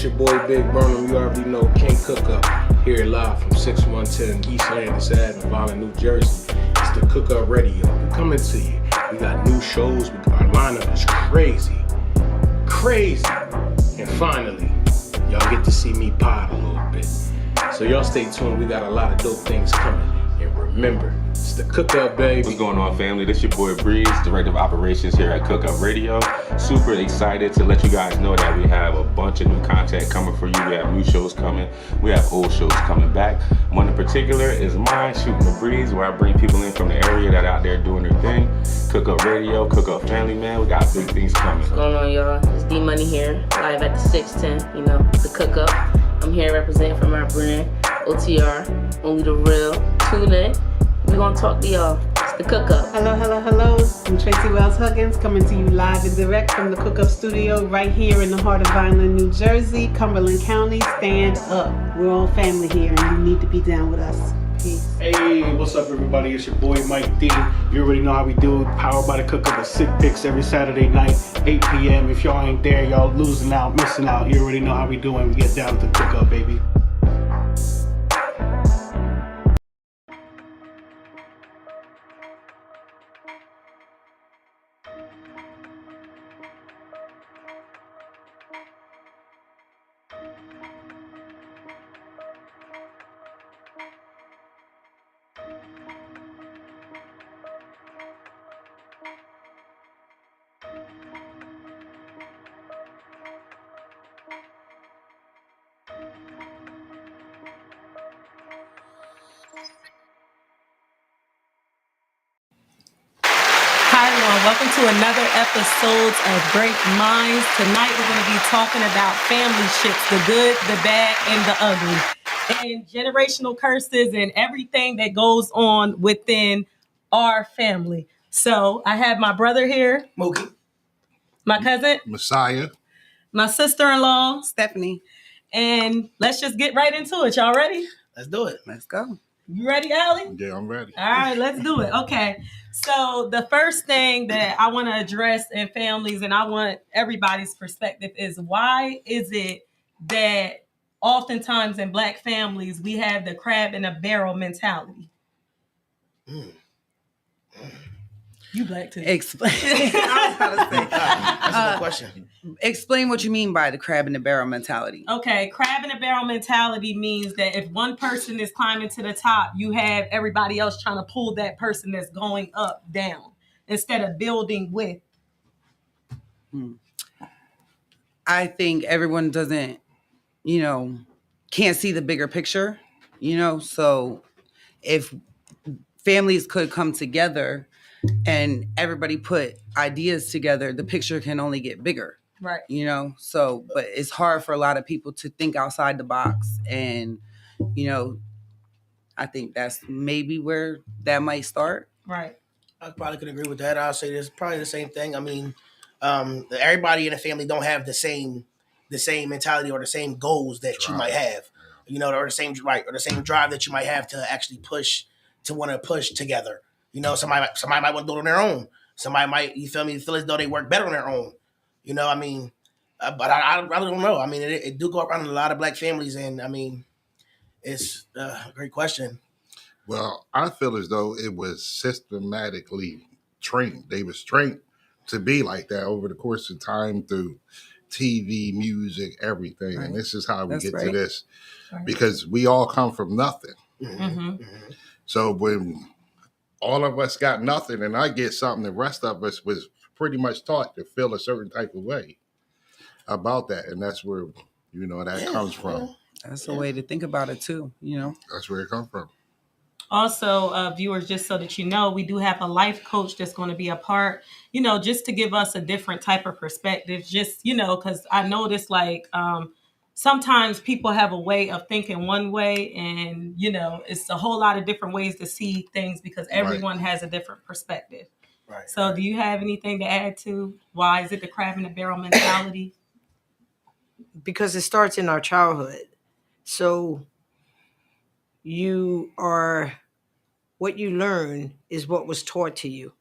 your boy Big Burnham. You already know King Cook Up here live from 6110 East Landis Ave in Violin, New Jersey. It's the Cook Up Radio. We're coming to you. We got new shows. Our lineup is crazy. Crazy. And finally, y'all get to see me pod a little bit. So y'all stay tuned. We got a lot of dope things coming. And remember, it's the Cook Up, baby. What's going on, family? This your boy Breeze, Director of Operations here at Cook Up Radio. Super excited to let you guys know that we have a bunch of new content coming for you. We have new shows coming. We have old shows coming back. One in particular is mine, Shooting the Breeze, where I bring people in from the area that are out there doing their thing. Cook Up Radio, Cook Up Family, man. We got big things coming. What's going on, y'all? It's D Money here, live at the 610, the Cook Up. I'm here representing from our brand, OTR, Only the Real. Tune in. We're going to talk to y'all. It's the Cook Up. Hello. I'm Tracy Wells Huggins, coming to you live and direct from the Cook Up studio right here in the heart of Violin, New Jersey, Cumberland County. Stand up. We're all family here, and you need to be down with us. Peace. Hey, what's up, everybody? It's your boy Mike D. You already know how we do it. Powered by the Cook Up with Sick Picks every Saturday night, 8 p.m. If y'all ain't there, y'all losing out, missing out. You already know how we doing. We get down with the Cook Up, baby. Hi everyone, welcome to another episode of Great Minds. Tonight we're going to be talking about family shits, the good, the bad, and the ugly, and generational curses and everything that goes on within our family. So I have my brother here, Mookie, my cousin, Messiah, my sister-in-law, Stephanie. and let's just get right into it. Y'all ready? let's do it. Let's go. You ready, Allie? yeah, I'm ready. All right, let's do it. Okay. So the first thing that I want to address in families, and I want everybody's perspective, is why is it that oftentimes in Black families we have the crab in a barrel mentality? You Black too. Explain. I was about to say. That's a good question. Explain what you mean by the crab in the barrel mentality. Okay, crab in a barrel mentality means that if one person is climbing to the top, you have everybody else trying to pull that person that's going up down instead of building with. I think everyone doesn't, can't see the bigger picture, so if families could come together and everybody put ideas together, the picture can only get bigger. Right. But it's hard for a lot of people to think outside the box. And, I think that's maybe where that might start. Right. I probably could agree with that. I'll say this probably the same thing. I mean, everybody in the family don't have the same mentality or the same goals that you might have, or the same drive that you might have to actually want to push together. Somebody might want to do it on their own. Somebody might, feel as though they work better on their own. But I really don't know. I mean, it do go around in a lot of Black families, and I mean, it's a great question. Well, I feel as though it was systematically trained. They was trained to be like that over the course of time through TV, music, everything. Right. And this is how we get to this, because we all come from nothing. Mm-hmm. So when all of us got nothing and I get something, the rest of us was pretty much taught to feel a certain type of way about that. And that's where, that comes from. That's a way to think about it too, That's where it comes from. Also, viewers, just so that you know, we do have a life coach that's going to be a part, just to give us a different type of perspective. Just, because I notice sometimes people have a way of thinking one way and, it's a whole lot of different ways to see things because everyone has a different perspective. Right. So do you have anything to add to why is it the crab in the barrel mentality? Because it starts in our childhood. So what you learn is what was taught to you.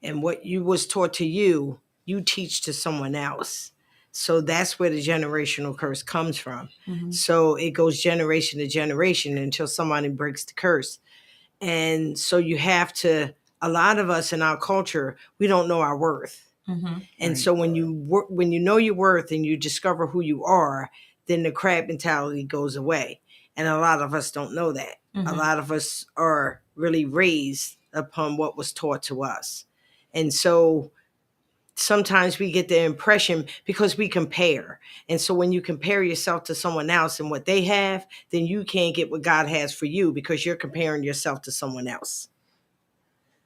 And what was taught to you, you teach to someone else. So that's where the generational curse comes from. Mhm. So it goes generation to generation until somebody breaks the curse. And so you have to, a lot of us in our culture, we don't know our worth. Mhm. And so when you know your worth and you discover who you are, then the crab mentality goes away. And a lot of us don't know that. A Mhm. lot of us are really raised upon what was taught to us. And so sometimes we get the impression because we compare. And so when you compare yourself to someone else and what they have, then you can't get what God has for you because you're comparing yourself to someone else.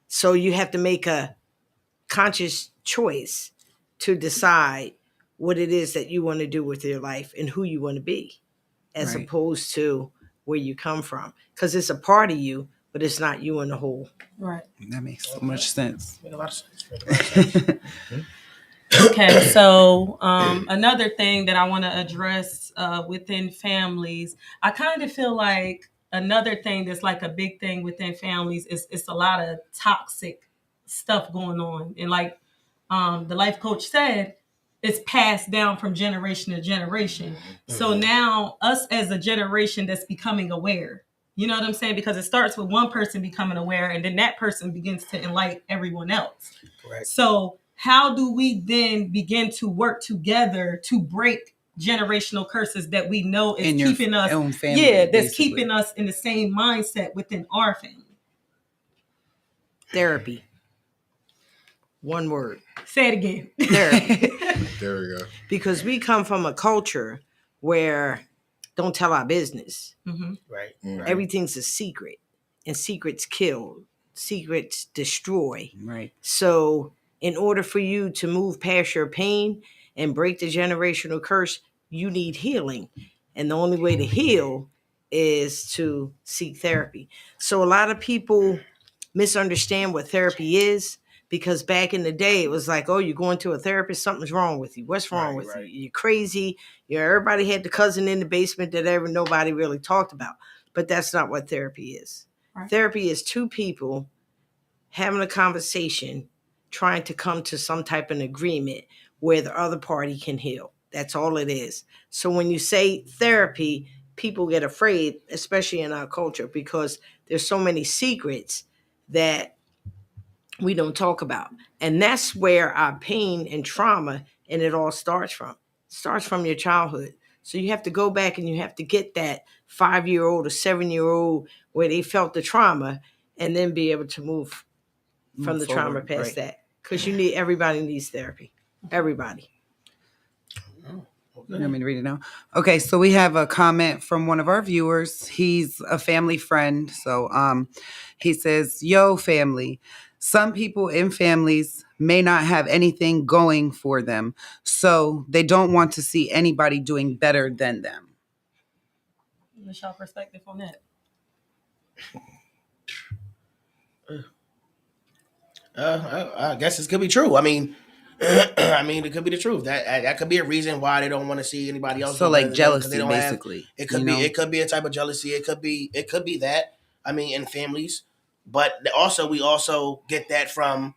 So you have to make a conscious choice to decide what it is that you want to do with your life and who you want to be, as Right. opposed to where you come from. Because it's a part of you, but it's not you in the whole. Right. That makes so much sense. Make a lot of sense. Make a lot of sense. Okay, so another thing that I want to address within families, I kind of feel like another thing that's like a big thing within families is it's a lot of toxic stuff going on, and like the life coach said, it's passed down from generation to generation. So now us as a generation that's becoming aware. You know what I'm saying? Because it starts with one person becoming aware, and then that person begins to enlighten everyone else. Correct. So how do we then begin to work together to break generational curses that we know is In your keeping us, own family, that's basically. keeping us in the same mindset within our family? Therapy. One word. Say it again. Therapy. There we go. Because we come from a culture where don't tell our business. Mm-hmm. Right. Mm. Right. Everything's a secret, and secrets kill, secrets destroy. Right. So in order for you to move past your pain and break the generational curse, you need healing. And the only way to heal is to seek therapy. So a lot of people misunderstand what therapy is, because back in the day it was like, oh, you're going to a therapist, something's wrong with you. What's wrong with you? You're crazy. Everybody had the cousin in the basement that nobody really talked about. But that's not what therapy is. Right. Therapy is two people having a conversation, trying to come to some type of agreement where the other party can heal. That's all it is. So when you say therapy, people get afraid, especially in our culture, because there's so many secrets that we don't talk about. And that's where our pain and trauma and it all starts from. It starts from your childhood. So you have to go back and you have to get that 5-year-old or 7-year-old where they felt the trauma, and then be able to move from the trauma forward, past right. that. Because everybody needs therapy. Everybody. You want me to read it now? Okay, so we have a comment from one of our viewers. He's a family friend. So he says, yo, family. Some people in families may not have anything going for them, so they don't want to see anybody doing better than them. What's your perspective on that? I guess this could be true. I mean, it could be the truth. That could be a reason why they don't want to see anybody else. So do like better than them, 'cause jealousy, they don't basically. It could be. It could be a type of jealousy. It could be that. I mean, in families, but also we also get that from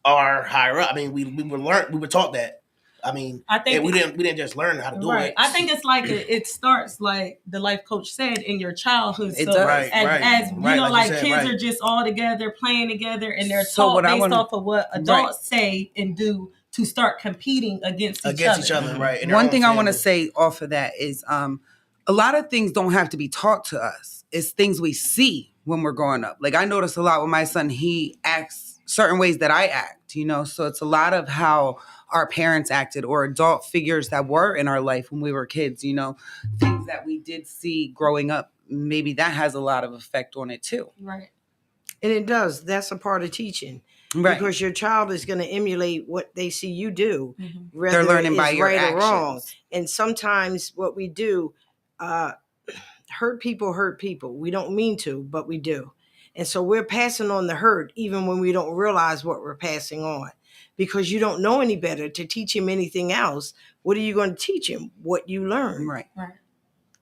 our higher up. I mean, we were taught that. I mean, I think we didn't just learn how to do right. it. I think it's like it starts like the life coach said in your childhood. It so does. Right, as you know, like like you said, kids right. are just all together playing together, and they're So taught what I based wanna- off of what adults say and do to start competing against each other. Right. in their One own thing I want to family. say off of that is a lot of things don't have to be taught to us. It's things we see when we're growing up. Like I notice a lot with my son, he acts certain ways that I act, so it's a lot of how our parents acted or adult figures that were in our life when we were kids, things that we did see growing up. Maybe that has a lot of effect on it too. Right. And it does. That's a part of teaching. Right. Because your child is going to emulate what they see you do, Mm-hmm. whether They're learning by it's your right or wrong. actions. And sometimes what we do, hurt people. We don't mean to, but we do. And so we're passing on the hurt even when we don't realize what we're passing on. Because you don't know any better to teach him anything else. What are you going to teach him? What you learn. Right. Right.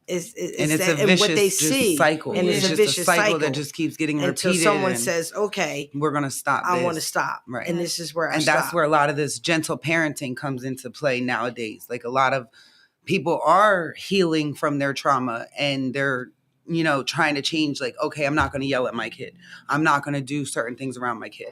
And it's that, a and what they vicious just see, cycle. and It's it's a just a vicious cycle that just keeps getting until repeated. someone and says, "Okay, we're gonna stop. I want to this. stop," Right. and this is where I and stop. that's where a lot of this gentle parenting comes into play nowadays. Like a lot of people are healing from their trauma, and they're trying to change. Like, okay, I'm not going to yell at my kid. I'm not going to do certain things around my kid.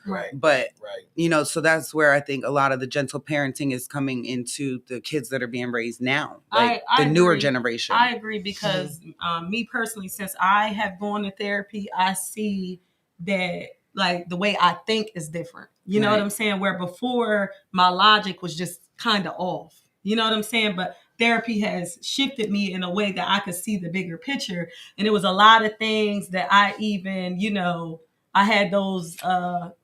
Right. But Right. so that's where I think a lot of the gentle parenting is coming into the kids that are being raised now, like I the newer agree. generation. I agree because me personally, since I have gone to therapy, I see that like the way I think is different. You know what Right. I'm saying? Where before my logic was just kind of off. You know what I'm saying? But therapy has shifted me in a way that I could see the bigger picture. And it was a lot of things that I even, I had those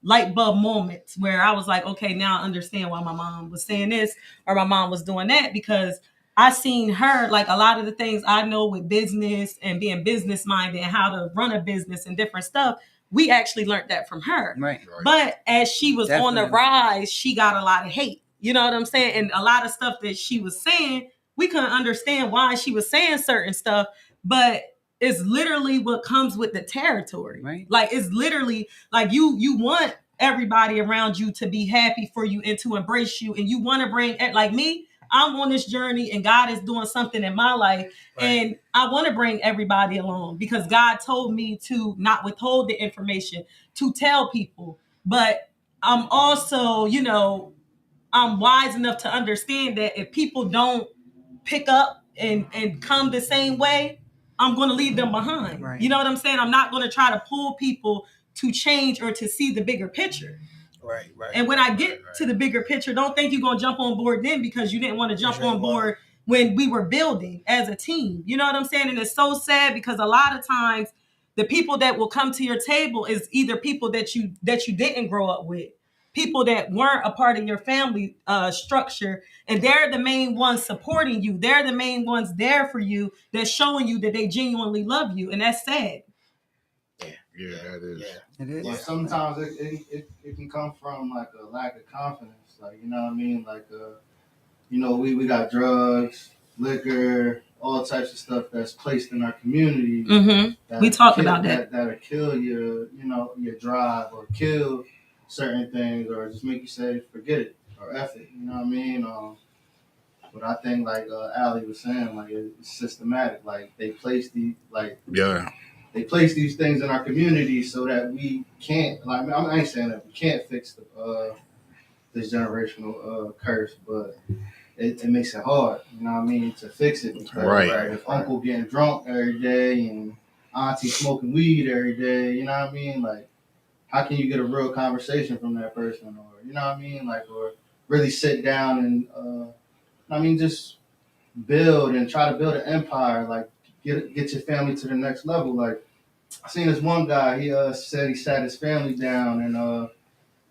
light bulb moments where I was like, okay, now I understand why my mom was saying this or my mom was doing that, because I seen her, like a lot of the things I know with business and being business minded and how to run a business and different stuff. We actually learned that from her. Right. But as she was on the Definitely. rise, she got a lot of hate. You know what I'm saying? And a lot of stuff that she was saying, we couldn't understand why she was saying certain stuff, but it's literally what comes with the territory. Right. Like it's literally like you want everybody around you to be happy for you and to embrace you, and you want to bring, like me, I'm on this journey and God is doing something in my life. Right. And I want to bring everybody along because God told me to not withhold the information, to tell people. But I'm also, I'm wise enough to understand that if people don't pick up and come the same way, I'm going to leave them behind. Right. You know what I'm saying? I'm not going to try to pull people to change or to see the bigger picture. Right. And when I get to the bigger picture, don't think you're going to jump on board then because you didn't want to jump on board when we were building as a team. You know what I'm saying? And it's so sad because a lot of times the people that will come to your table is either people that you didn't grow up with, people that weren't a part of your family structure, and they're the main ones supporting you. They're the main ones there for you. That's showing you that they genuinely love you, and that's sad. Yeah, that is. It is. But sometimes it can come from like a lack of confidence. Like, you know what I mean? Like, we got drugs, liquor, all types of stuff that's placed in our community. Mm-hmm. We talked about that. That'll kill your drive or kill certain things or just make you say, forget it or F it. You know what I mean? But I think like Ali was saying, like it's systematic. Like they place they place these things in our community so that we can't. Like I ain't saying that we can't fix this generational curse, but it makes it hard. You know what I mean, to fix it because Right. if Uncle getting drunk every day and Auntie smoking weed every day, you know what I mean. Like, how can you get a real conversation from that person, or you know what I mean, like, or really sit down and just build and try to build an empire, like get your family to the next level, like. I seen this one guy. He said he sat his family down and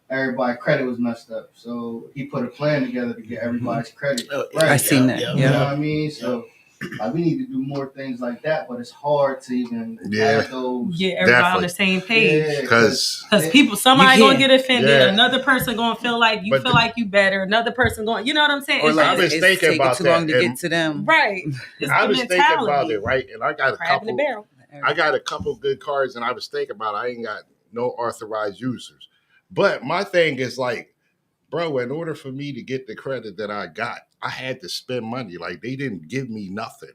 everybody's credit was messed up. So he put a plan together to get everybody's credit right. I seen that. You know what I mean? So like we need to do more things like that. But it's hard to even have those. Get everybody on the same page. Because somebody gonna get offended. Yeah. Another person gonna feel like you feel like you better. Another person going, you know what I'm saying? Or It's like I was it's thinking taking about too that, long to and- get to them. right. It's I the was thinking mentality. about it, right? And I got Crab in the barrel. a couple good cards, and I was thinking about I ain't got no authorized users. But my thing is like, bro, in order for me to get the credit that I got, I had to spend money. Like they didn't give me nothing.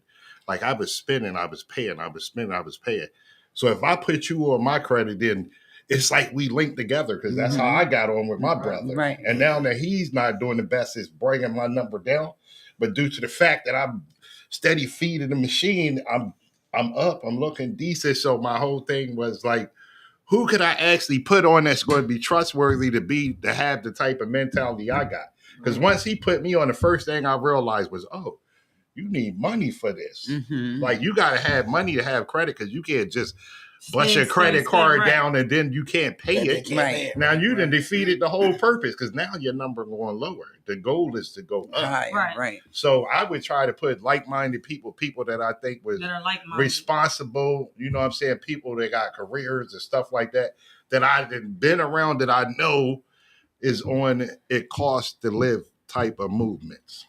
Like I was spending, I was paying, I was spending, I was paying. So if I put you on my credit, then it's like we linked together because that's how I got on with my brother. Right. And now that he's not doing the best, it's bringing my number down. But due to the fact that I'm steady feeding the machine, I'm up, I'm looking decent. So my whole thing was like, who could I actually put on that's going to be trustworthy to have the type of mentality I got? Because once he put me on, the first thing I realized was, oh, you need money for this. Mm-hmm. Like you got to have money to have credit because you can't just bust your credit card down and then you can't pay it. Right. Now you done defeated the whole purpose because now your number going lower. The goal is to go up. Higher, right. So I would try to put like-minded people that I think was That are like-minded. responsible, you know what I'm saying, people that got careers and stuff like that I've been around that I know is on it costs to live type of movements.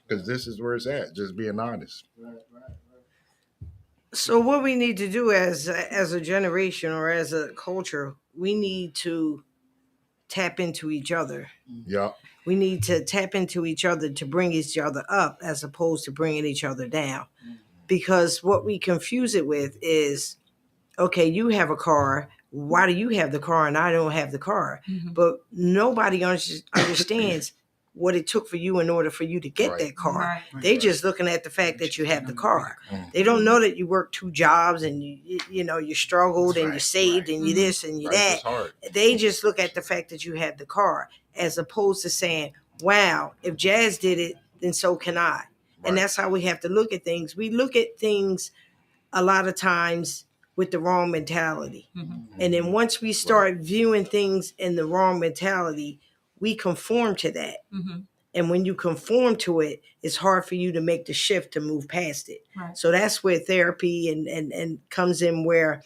because this is where it's at. Just being honest. Right, right, right. So what we need to do as a generation or as a culture, we need to tap into each other. Yeah. We need to tap into each other to bring each other up as opposed to bringing each other down. Because what we confuse it with is, okay, you have a car. Why do you have the car and I don't have the car? Mm-hmm. But nobody understands what it took for you in order for you to get Right. that car. Right. They just looking at the fact that you have the car. They don't know that you worked 2 jobs and you struggled and you saved and you this and you Life that. is hard. They just look at the fact that you have the car as opposed to saying, wow, if Jazz did it, then so can I. And Right. that's how we have to look at things. We look at things a lot of times with the wrong mentality. Mm-hmm. And then once we start viewing things in the wrong mentality, we conform to that. Mm-hmm. And when you conform to it, it's hard for you to make the shift to move past it. Right. So that's where therapy and comes in, where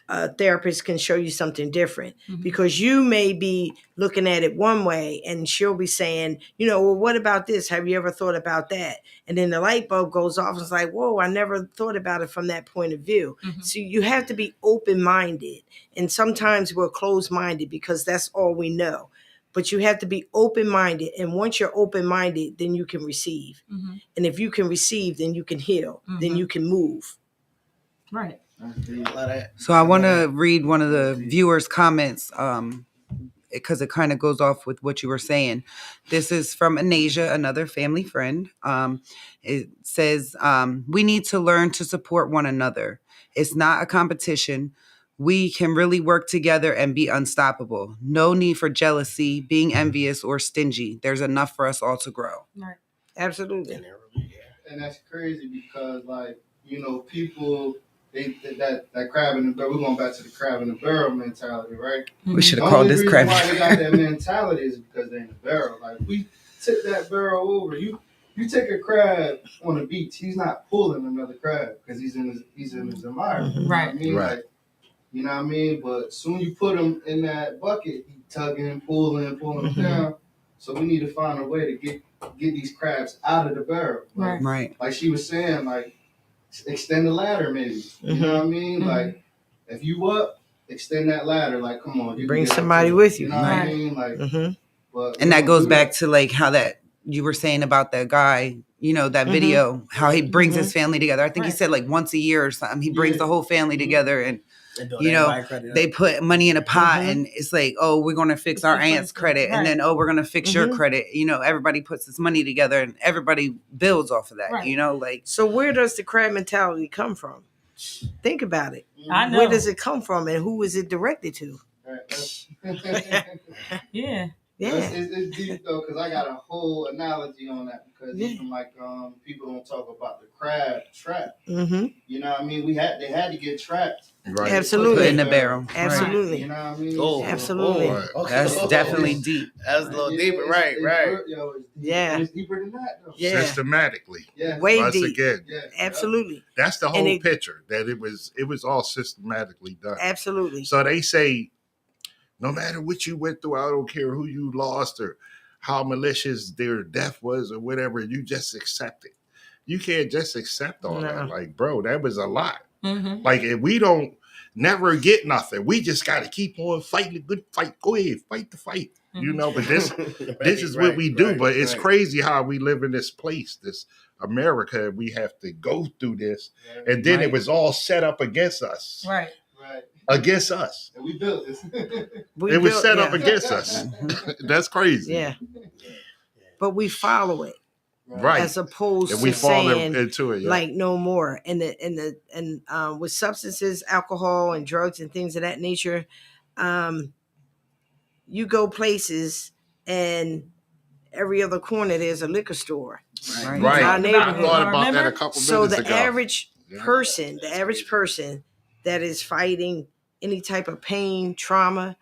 a therapist can show you something different. Mm-hmm. Because you may be looking at it one way and she'll be saying, well, what about this? Have you ever thought about that? And then the light bulb goes off and it's like, whoa, I never thought about it from that point of view. Mm-hmm. So you have to be open-minded. And sometimes we're closed-minded because that's all we know. But you have to be open-minded. And once you're open-minded, then you can receive. Mm-hmm. And if you can receive, then you can heal. Mm-hmm. Then you can move. Right. So I want to read one of the viewers' comments because it kind of goes off with what you were saying. This is from Anasia, another family friend. It says, we need to learn to support one another. It's not a competition. We can really work together and be unstoppable. No need for jealousy, being envious, or stingy. There's enough for us all to grow. Right. Absolutely. And that's crazy because, like, people, that crab in the barrel. We're going back to the crab in the barrel mentality, right? We should The have called only this reason crab. why they got that mentality is because they're in the barrel. Like, we tip that barrel over. You take a crab on the beach. He's not pulling another crab because he's in his environment. You know Right. what I mean? Right. Like, you know what I mean? But soon you put him in that bucket, he tugging, pulling him down. So we need to find a way to get these crabs out of the barrel. Like, Right. like she was saying, like, extend the ladder maybe. You know what I mean? Mm-hmm. Like, if you up, extend that ladder. Like, come on. You Bring can get somebody up to it. with you. You know what Right. I mean? Like, but And that goes back to like how that you were saying about that guy, that video, how he brings his family together. I think he Right. said like once a year or something. He brings the whole family together and Credit they put money in a pot and it's like, oh, we're going to fix our aunt's credit. Right. And then, oh, we're going to fix your credit. Everybody puts this money together and everybody builds off of that, Right. like. So where does the crab mentality come from? Think about it. I know. Where does it come from and who is it directed to? Yeah. Yeah. It's deep though, because I got a whole analogy on that. Because Yeah. even like people don't talk about the crab trap. Mm-hmm. You know what I mean? They had to get trapped. Right. Absolutely. Put in the barrel. Absolutely. You know what I mean? Oh, Absolutely. Right. That's definitely deep. That's a little deeper, right? It's deep. Yeah. It's deeper than that though. Yeah. Systematically. Yeah. Way Once deep. again, Yeah. Absolutely. that's the And whole it- picture. That it was all systematically done. Absolutely. So they say, no matter what you went through, I don't care who you lost or how malicious their death was or whatever, you just accept it. You can't just accept all that. Like, bro, that was a lot. Mm-hmm. Like, if we don't never get nothing, we just got to keep on fighting the good fight. Go ahead, fight the fight. But this is what we do. But it's crazy how we live in this place, this America. We have to go through this. And then it was all set up against us. Right. Right. Against us. And we built this. It was set up against us. That's crazy. Yeah. But we follow it. Right. As opposed And we to fall saying into it. Yeah. like no more. And with substances, alcohol and drugs and things of that nature, you go places and every other corner there's a liquor store. Right. Right. In our I neighborhood. thought about that a couple So minutes the ago. average Yeah. person, that is fighting any type of pain, trauma,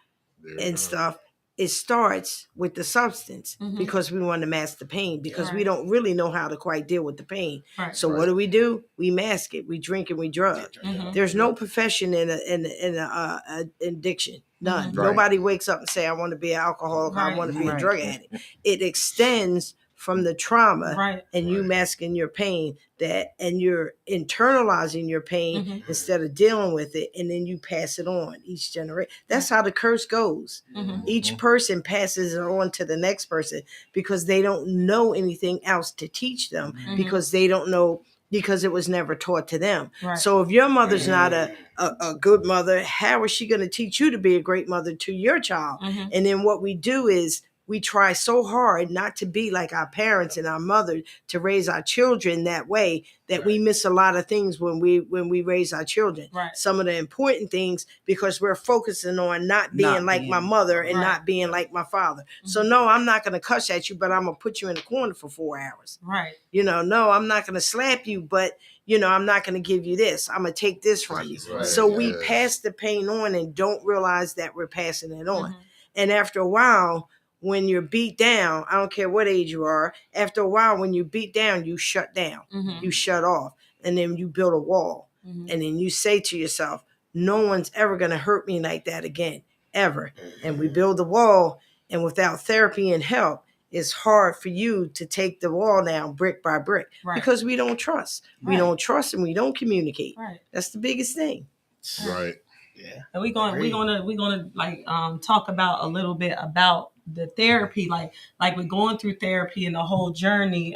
and stuff, it starts with the substance because we want to mask the pain because we don't really know how to quite deal with the pain. Right. So what do? We mask it. We drink and we drug. There's no profession in a addiction. None. Right. Nobody wakes up and say, I want to be an alcoholic. I want to be a Right. drug addict. It extends from the trauma, Right. and you masking your pain, that, and you're internalizing your pain Mhm. instead of dealing with it, and then you pass it on each generation. That's how the curse goes. Mhm. Each person passes it on to the next person because they don't know anything else to teach them, because they don't know, because it was never taught to them. Right. So if your mother's not a good mother, how is she going to teach you to be a great mother to your child? Mhm. And then what we do is we try so hard not to be like our parents and our mother, to raise our children that way, that we miss a lot of things when we raise our children. Right. Some of the important things, because we're focusing on not being like my mother and Right. not being like my father. So no, I'm not going to cuss at you, but I'm going to put you in the corner for 4 hours. Right. No, I'm not going to slap you, but I'm not going to give you this. I'm going to take this from you. Right, So we yes. pass the pain on and don't realize that we're passing it on. Mhm. And after a while, when you're beat down, I don't care what age you are, after a while, when you beat down, you shut down, Mhm. you shut off, and then you build a wall. Mhm. And then you say to yourself, no one's ever going to hurt me like that again, ever. And we build the wall, and without therapy and help, it's hard for you to take the wall down brick by brick, Right. because we don't trust. We Right. don't trust and we don't communicate. Right. That's the biggest thing. Right. Yeah. And we're gonna like talk about a little bit about the therapy, like we're going through therapy and the whole journey.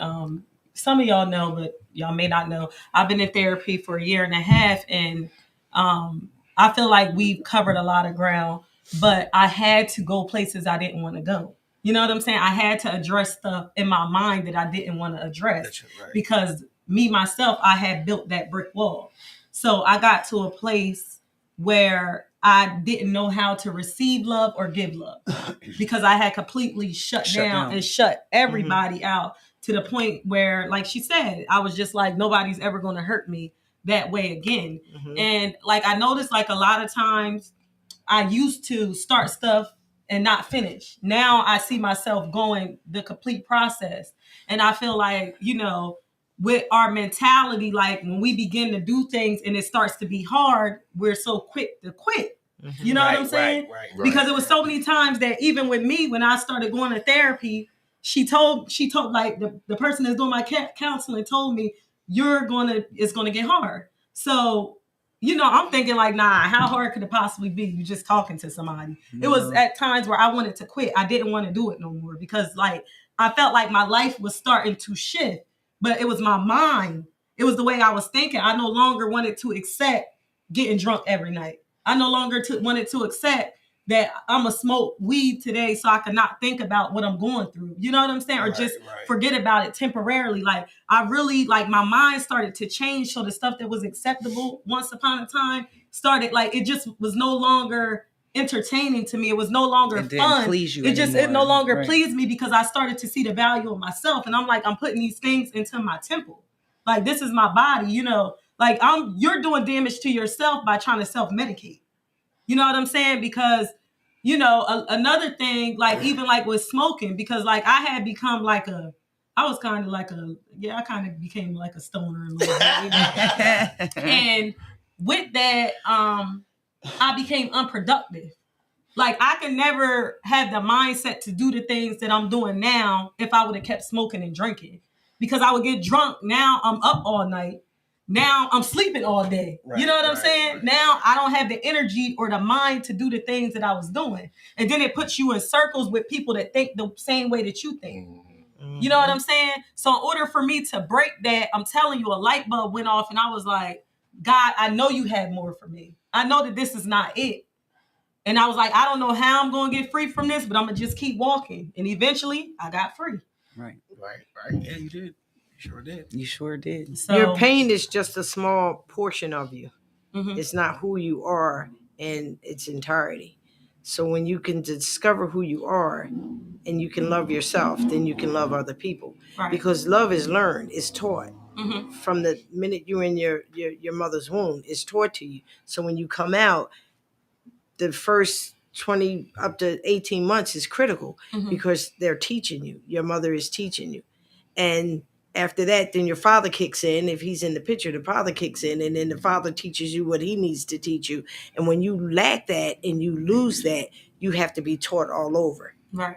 Some of y'all know, but y'all may not know. I've been in therapy for 1.5 years, and I feel like we've covered a lot of ground, but I had to go places I didn't want to go. You know what I'm saying? I had to address stuff in my mind that I didn't want to address. That's right. Because me, myself, I had built that brick wall. So I got to a place where I didn't know how to receive love or give love, because I had completely shut down and shut everybody out, to the point where, like she said, I was just like, nobody's ever going to hurt me that way again. And like, I noticed, like, a lot of times I used to start stuff and not finish. Now I see myself going the complete process. And I feel like, with our mentality, like when we begin to do things and it starts to be hard, we're so quick to quit. You know what I'm saying? Right. Because it was so many times that even with me, when I started going to therapy, she told like the person that's doing my counseling told me, it's gonna get hard. So, I'm thinking like, nah, how hard could it possibly be? You just talking to somebody. It was at times where I wanted to quit. I didn't want to do it no more, because like I felt like my life was starting to shift. But it was my mind. It was the way I was thinking. I no longer wanted to accept getting drunk every night. I no longer wanted to accept that I'm going to smoke weed today so I can not think about what I'm going through. You know what I'm saying? Or just forget about it temporarily. Like, I really, like, my mind started to change. So the stuff that was acceptable once upon a time started, like, it just was no longer entertaining to me. It was no longer fun. It no longer pleased me, because I started to see the value of myself. And I'm like, I'm putting these things into my temple. Like, this is my body, like you're doing damage to yourself by trying to self-medicate. You know what I'm saying? Because, another thing, like, even like with smoking, because like I had become like I kind of became like a stoner a little bit. And with that, I became unproductive. Like, I can never have the mindset to do the things that I'm doing now if I would have kept smoking and drinking, because I would get drunk. Now I'm up all night. Now I'm sleeping all day. You know what I'm saying? Now I don't have the energy or the mind to do the things that I was doing. And then it puts you in circles with people that think the same way that you think. You know what I'm saying? So in order for me to break that, I'm telling you, a light bulb went off, and I was like, God, I know you had more for me. I know that this is not it. And I was like, I don't know how I'm going to get free from this, but I'm going to just keep walking. And eventually I got free. Right. Yeah, you did. You sure did. So, your pain is just a small portion of you. Mhm. It's not who you are in its entirety. So when you can discover who you are and you can love yourself, then you can love other people. Right. Because love is learned, it's taught. Mhm. From the minute you're in your mother's womb, it's taught to you. So when you come out, the first 20 up to 18 months is critical, because they're teaching you. Your mother is teaching you. And after that, then your father kicks in. If he's in the picture, the father kicks in, and then the father teaches you what he needs to teach you. And when you lack that and you lose that, you have to be taught all over. Right.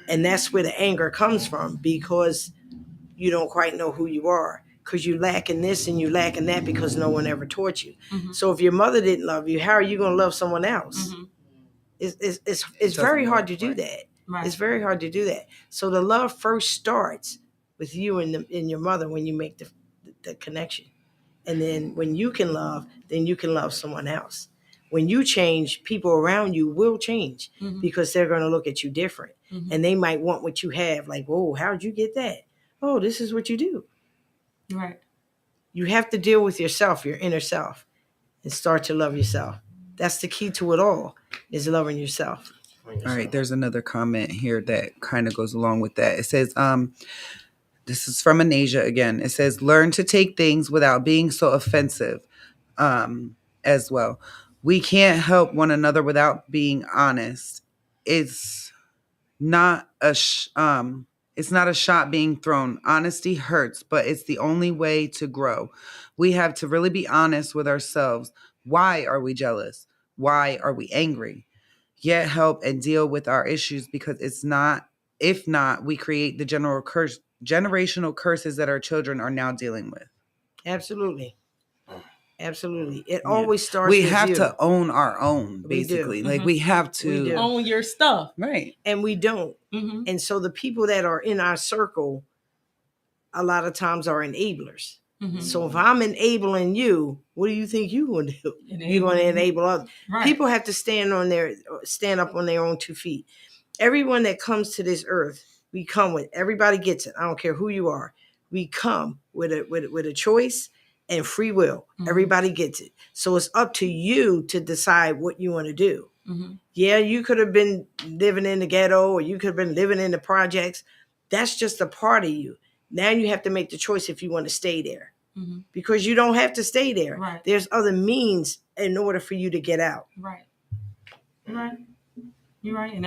And that's where the anger comes from, because you don't quite know who you are, because you lack in this and you lack in that because no one ever taught you. So if your mother didn't love you, how are you going to love someone else? It's very hard to do that. Right. It's very hard to do that. So the love first starts with you and your mother when you make the connection. And then when you can love, then you can love someone else. When you change, people around you will change because they're going to look at you different. And they might want what you have. Like, oh, how'd you get that? Oh, this is what you do. Right. You have to deal with yourself, your inner self, and start to love yourself. That's the key to it all, is loving yourself. All right, there's another comment here that kind of goes along with that. It says, this is from Anasia again. It says, learn to take things without being so offensive as well. We can't help one another without being honest. It's not a shot being thrown. Honesty hurts, but it's the only way to grow. We have to really be honest with ourselves. Why are we jealous? Why are we angry? Get help and deal with our issues, because if not, we create the generational curses that our children are now dealing with. Absolutely. Absolutely. It always starts We with have you. to own our own, basically. Like we have to own your stuff. Right. And we don't. And so the people that are in our circle a lot of times are enablers. So if I'm enabling you, what do you think you're going to do? You're going to enable others. Right. People have to stand up on their own 2 feet. Everyone that comes to this earth, we come with, everybody gets it. I don't care who you are. We come with a choice and free will. Everybody gets it. So it's up to you to decide what you want to do. Yeah, you could have been living in the ghetto, or you could have been living in the projects. That's just a part of you. Now you have to make the choice if you want to stay there, because you don't have to stay there. Right. There's other means in order for you to get out. Right. Right. You're right. And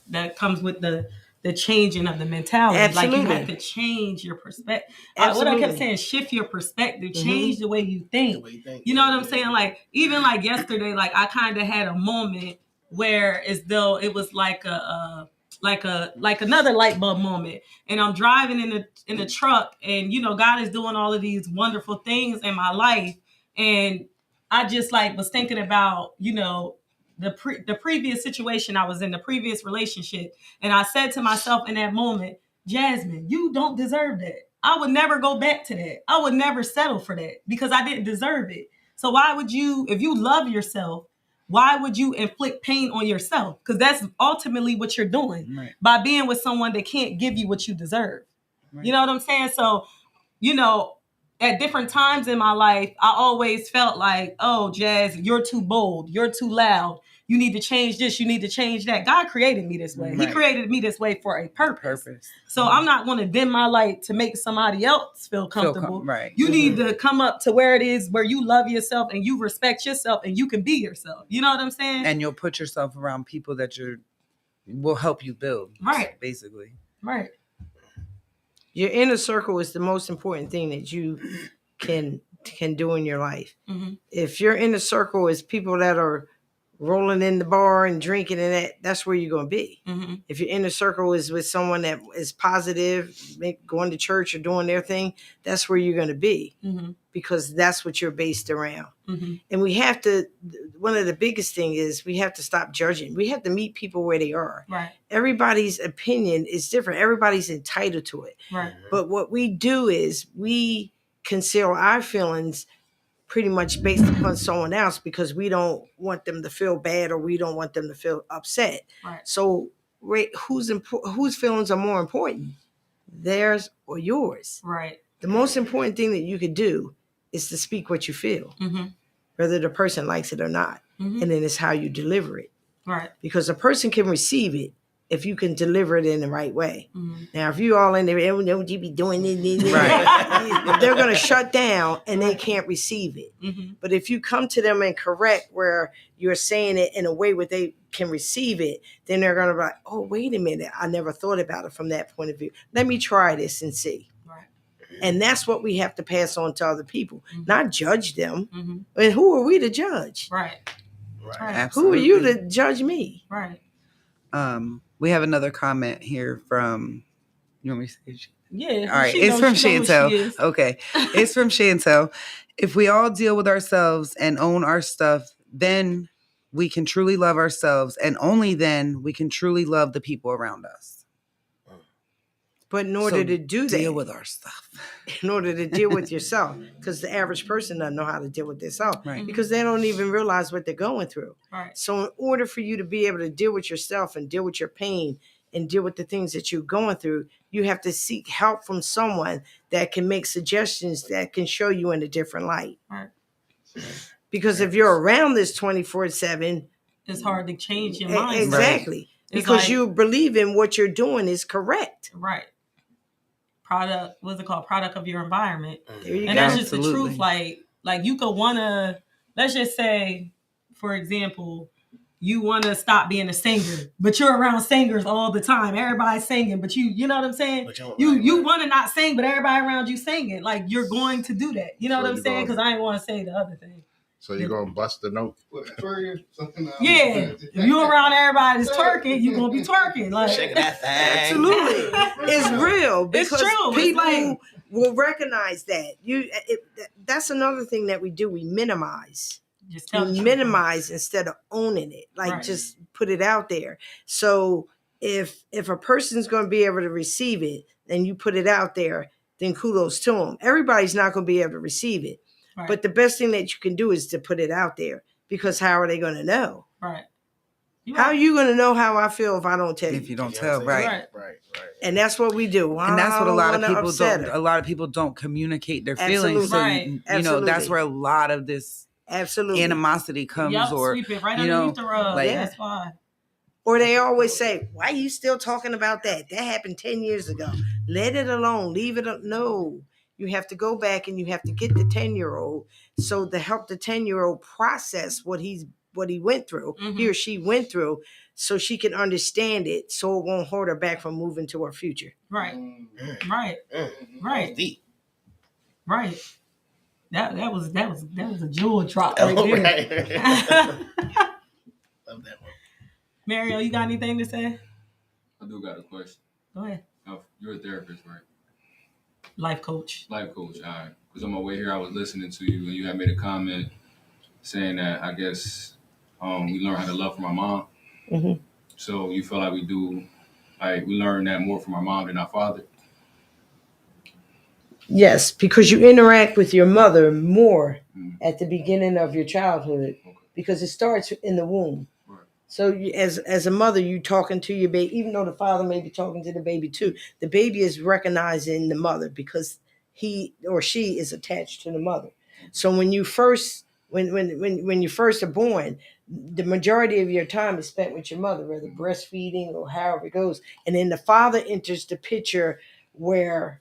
that comes with the changing of the mentality. Absolutely. Like you have to change your perspective. What I Absolutely. kept saying, shift your perspective, change the way you think. You know what I'm saying? Like even like yesterday, like I kind of had a moment where as though it was like another light bulb moment. And I'm driving in the truck, and you know, God is doing all of these wonderful things in my life. And I just like was thinking about, you know, the previous situation I was in, the previous relationship. And I said to myself in that moment, Jasmine, you don't deserve that. I would never go back to that. I would never settle for that because I didn't deserve it. So why would you, if you love yourself, why would you inflict pain on yourself? Because that's ultimately what you're doing by being with someone that can't give you what you deserve. Right. You know what I'm saying? So, you know, at different times in my life, I always felt like, oh, Jazz, you're too bold. You're too loud. You need to change this. You need to change that. God created me this way. Right. He created me this way for a purpose. So I'm not going to dim my light to make somebody else feel comfortable. Right. You need to come up to where it is where you love yourself and you respect yourself and you can be yourself. You know what I'm saying? And you'll put yourself around people that will help you build. Right. Basically. Right. Your inner circle is the most important thing that you can do in your life. If your inner circle is people that are rolling in the bar and drinking and that's where you're going to be. If your inner circle is with someone that is positive, going to church or doing their thing, that's where you're going to be because that's what you're based around. And we have to, one of the biggest things is we have to stop judging. We have to meet people where they are. Right. Everybody's opinion is different. Everybody's entitled to it. Right. But what we do is we conceal our feelings pretty much based upon someone else because we don't want them to feel bad or we don't want them to feel upset. Right. So whose feelings are more important, theirs or yours? Right. The most important thing that you could do is to speak what you feel, whether the person likes it or not. And then it's how you deliver it. Right. Because a person can receive it if you can deliver it in the right way. Now, if you all in there, oh, no, you be doing it, right. They're going to shut down and they can't receive it. But if you come to them and correct where you're saying it in a way where they can receive it, then they're going to be like, oh, wait a minute. I never thought about it from that point of view. Let me try this and see. Right. And that's what we have to pass on to other people, not judge them. And who are we to judge? Right. Who are you to judge me? Right. We have another comment here from. You want me to say it? Yeah. All right, she it's knows- from she know who she Chantel. is. Okay, it's from Chantel. If we all deal with ourselves and own our stuff, then we can truly love ourselves, and only then we can truly love the people around us. But in order to do that, deal with our stuff. in order to deal with yourself, because the average person doesn't know how to deal with themselves, Right. because they don't even realize what they're going through. Right. So in order for you to be able to deal with yourself and deal with your pain and deal with the things that you're going through, you have to seek help from someone that can make suggestions that can show you in a different light. Right. Because if you're around this 24/7, It's hard to change your mind. exactly. It's Because like- you believe in what you're doing is correct. Right. Product, what's it called? Product of your environment. There you And go. that's just the Absolutely. truth. Like you could wanna, let's just say, for example, you wanna stop being a singer, but you're around singers all the time. Everybody's singing, but you know what I'm saying? But You wanna not sing, but everybody around you singing. Like you're going to do that. You know So what I'm you saying? gonna- Because I ain't want to say the other thing. So you're gonna bust the note? Yeah, if you around everybody that's twerking, you gonna be twerking. Like Shake that thing. Absolutely. It's real It's because true. It's people like- will recognize that. That's another thing that we do. We minimize. Just tell the We truth. minimize instead of owning it. Like Right. just put it out there. So if a person's going to be able to receive it and you put it out there, then kudos to them. Everybody's not going to be able to receive it. Right. But the best thing that you can do is to put it out there, because how are they going to know? Right. How are you going to know how I feel if I don't tell you? If you don't tell, right. Right. And that's what we do. And that's what a lot of people upset don't. her. A lot of people don't communicate their feelings. So Right. you know that's Absolutely. where a lot of this Absolutely. animosity comes, Yup, or sweep it right you know, underneath the rug. like- That's why. Or they always say, why are you still talking about that? That happened 10 years ago. Let it alone. Leave it alone. No. You have to go back and you have to get the 10-year-old so to help the 10-year-old process what he went through, he or she went through, so she can understand it, so it won't hold her back from moving to her future. Right. Right. Right. Deep. Right. That was a jewel drop Oh, right there. right. Love that one. Mario, you got anything to say? I do got a question. Go ahead. You're a therapist, right? Life coach. Life coach, all right. Because on my way here, I was listening to you, and you had made a comment saying that I guess we learn how to love from our mom. Mhm. So you feel like we learn that more from our mom than our father? Yes, because you interact with your mother more at the beginning of your childhood, because it starts in the womb. Right. So you, as a mother, you talking to your baby, even though the father may be talking to the baby too. The baby is recognizing the mother because he or she is attached to the mother. So when you first when you first are born, the majority of your time is spent with your mother, whether breastfeeding or however it goes, and then the father enters the picture where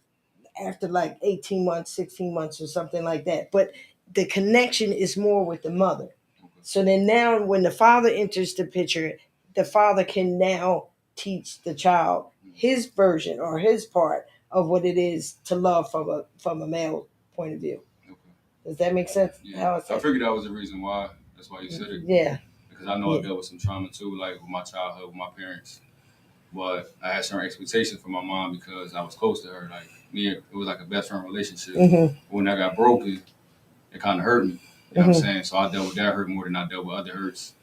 after like 18 months, 16 months or something like that. But the connection is more with the mother. So then now when the father enters the picture, the father can now teach the child his version or his part of what it is to love from a male point of view. Okay. Does that make sense? Yeah. How I it's like? figured that was the reason why. That's why you said it. Yeah. Because I know I Yeah. dealt with some trauma too, like with my childhood, with my parents. But I had certain expectations for my mom because I was close to her. Like me, it was like a best friend relationship. Mhm. When that got broken, it kind of hurt me. You know what I'm saying? So I dealt with that hurt more than I dealt with other hurts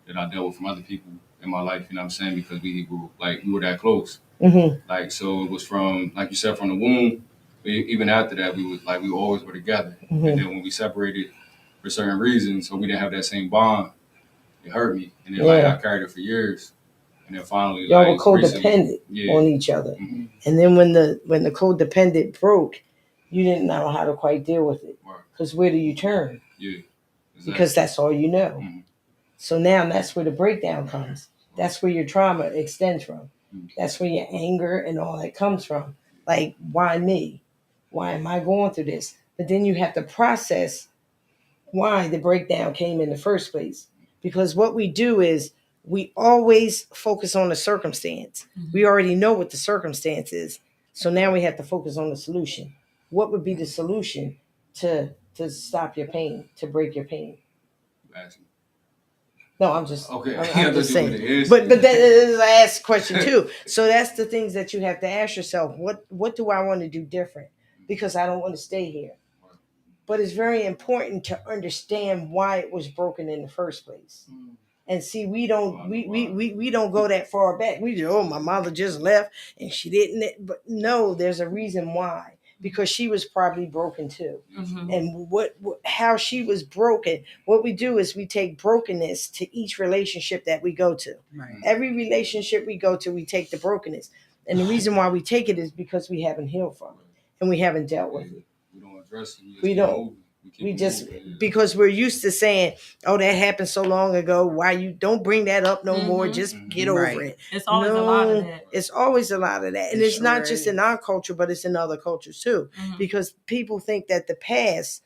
that I dealt with from other people in my life. You know what I'm saying? Because we were that close. Mhm. Like, so it was from, like you said, from the womb. Even after that, we always were together. Mhm. And then when we separated for certain reasons, so we didn't have that same bond, it hurt me. And then Yeah. I carried it for years. And then finally, Y'all were recently- codependent Yeah. on each other. Mhm. And then when the codependent broke, you didn't know how to quite deal with it. Right. Because where do you turn? Yeah. Exactly. Because that's all you know. Mhm. So now that's where the breakdown comes. That's where your trauma extends from. That's where your anger and all that comes from. Like, why me? Why am I going through this? But then you have to process why the breakdown came in the first place. Because what we do is we always focus on the circumstance. We already know what the circumstance is. So now we have to focus on the solution. What would be the solution to stop your pain, to break your pain? Ask me. No, I'm just Okay. I'm just saying. It is. But that is I asked question too. So that's the things that you have to ask yourself. What do I want to do different? Because I don't want to stay here. But it's very important to understand why it was broken in the first place. And see, we don't go that far back. We just, oh, my mother just left and she didn't. But no, there's a reason why. Because she was probably broken too. Mhm. And how she was broken, what we do is we take brokenness to each relationship that we go to. Right. Every relationship we go to, we take the brokenness. And the reason why we take it is because we haven't healed from it and we haven't dealt with it. We don't address it. We don't. We just, because we're used to saying, oh, that happened so long ago. Why you don't bring that up no more? Just get over Right. it. It's always a lot of that. It's always a lot of that. And It it's not sure just is. in our culture, but it's in other cultures too. Mhm. Because people think that the past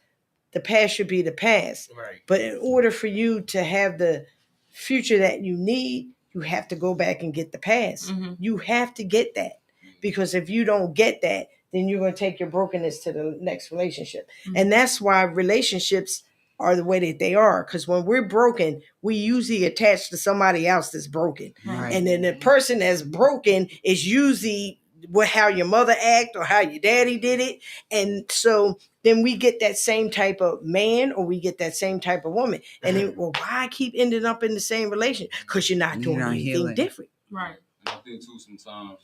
should be the past. Right. But in order for you to have the future that you need, you have to go back and get the past. Mhm. You have to get that. Because if you don't get that, then you're going to take your brokenness to the next relationship. Mhm. And that's why relationships are the way that they are. Because when we're broken, we usually attach to somebody else that's broken. Right. And then the person that's broken is usually how your mother act or how your daddy did it. And so then we get that same type of man or we get that same type of woman. And then, well, why I keep ending up in the same relationship? Because you're not doing anything healing. different. Right. And I think too sometimes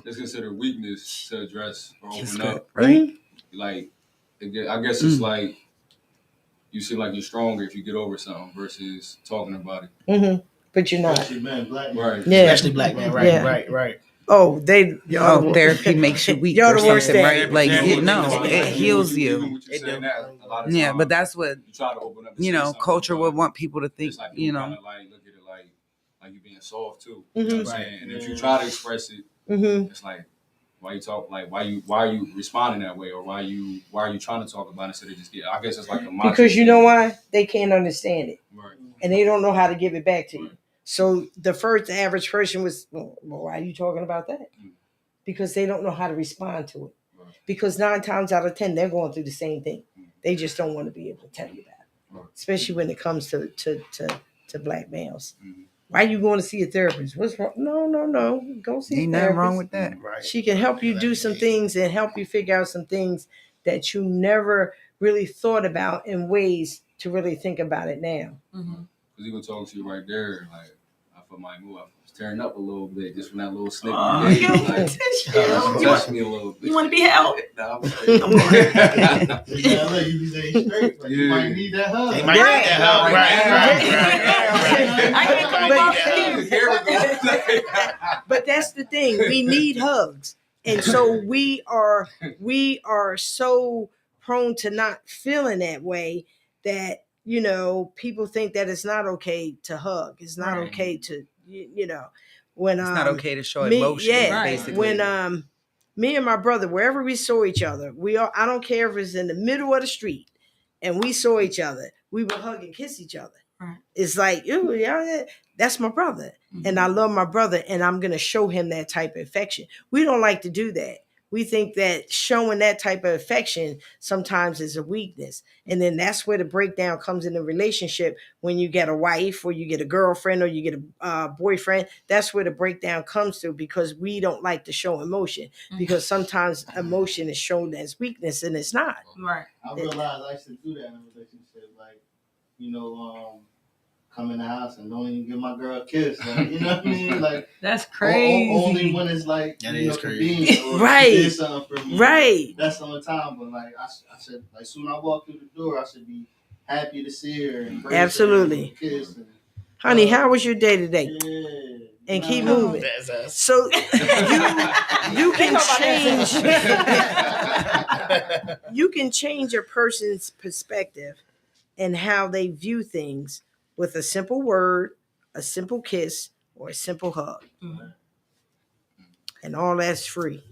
it's considered weakness to address or That's open good, up. right? Like, I guess it's like you seem like you're stronger if you get over something versus talking about it. But you're not. Especially men, black men. Right. Yeah. Especially black men. Right. Yeah. Right. Oh, Therapy makes you weak Y'all or the worst something, at it. right? Like, Yeah. it heals you. Yeah, but that's what, You try to open up and you say know, something, culture but would want people to think, it's like you people know. kinda like look at it like you being soft too. You know what I'm Right. saying? And if you try to express it, it's like why you talk like why are you responding that way or why are you trying to talk about it instead of just get I guess it's like a macho Because you thing. know why? They can't understand it. Right. And they don't know how to give it back to you. So the average person was, well, why are you talking about that? Because they don't know how to respond to it. Right. Because 9 times out of 10, they're going through the same thing. They just don't want to be able to tell you that. Right. Especially when it comes to black males. Mhm. Why you going to see a therapist? What's wrong? No. Go see Ain't a nothing therapist. wrong with that. Right. She can help you do some things and help you figure out some things that you never really thought about in ways to really think about it now. Mm-hmm. Because even talking to you right there, like I felt my move. I was tearing up a little bit just from that little snippet. Oh, you gave. you Like, want tissue. touched me a little bit. You want to be held? Nah, I'm straight. Yeah, look, you say straight, but you Yeah. might need that hug. They might need that help. Right. I can't come Might off need that help. But that's the thing. We need hugs. And so we are so prone to not feeling that way that, you know, people think that it's not okay to hug. It's not Right. okay to, you know, when It's not okay to show me- emotion, yeah, basically. when me and my brother, wherever we saw each other, I don't care if it's in the middle of the street and we saw each other, we would hug and kiss each other. Right. It's like, ooh, yeah, that's my brother. Mhm. And I love my brother and I'm going to show him that type of affection. We don't like to do that. We think that showing that type of affection sometimes is a weakness. And then that's where the breakdown comes in the relationship when you get a wife or you get a girlfriend or you get a boyfriend. That's where the breakdown comes through because we don't like to show emotion because sometimes emotion is shown as weakness and it's not. Right. I realized I used to do that in a relationship. Like, you know, come in the house and don't even give my girl a kiss. Like, you know what I mean? Like, That's crazy. only when it's like, That you know, is crazy. convenient or Right. she did something for me. Right. That's the only time. But like, I said, like, soon I walk through the door, I should be happy to see her. And Absolutely. Kiss and, Honey, how was your day today? yeah. And keep Nah. moving. That's us. So you can change you can change a person's perspective and how they view things with a simple word, a simple kiss, or a simple hug. Mhm. And all that's free.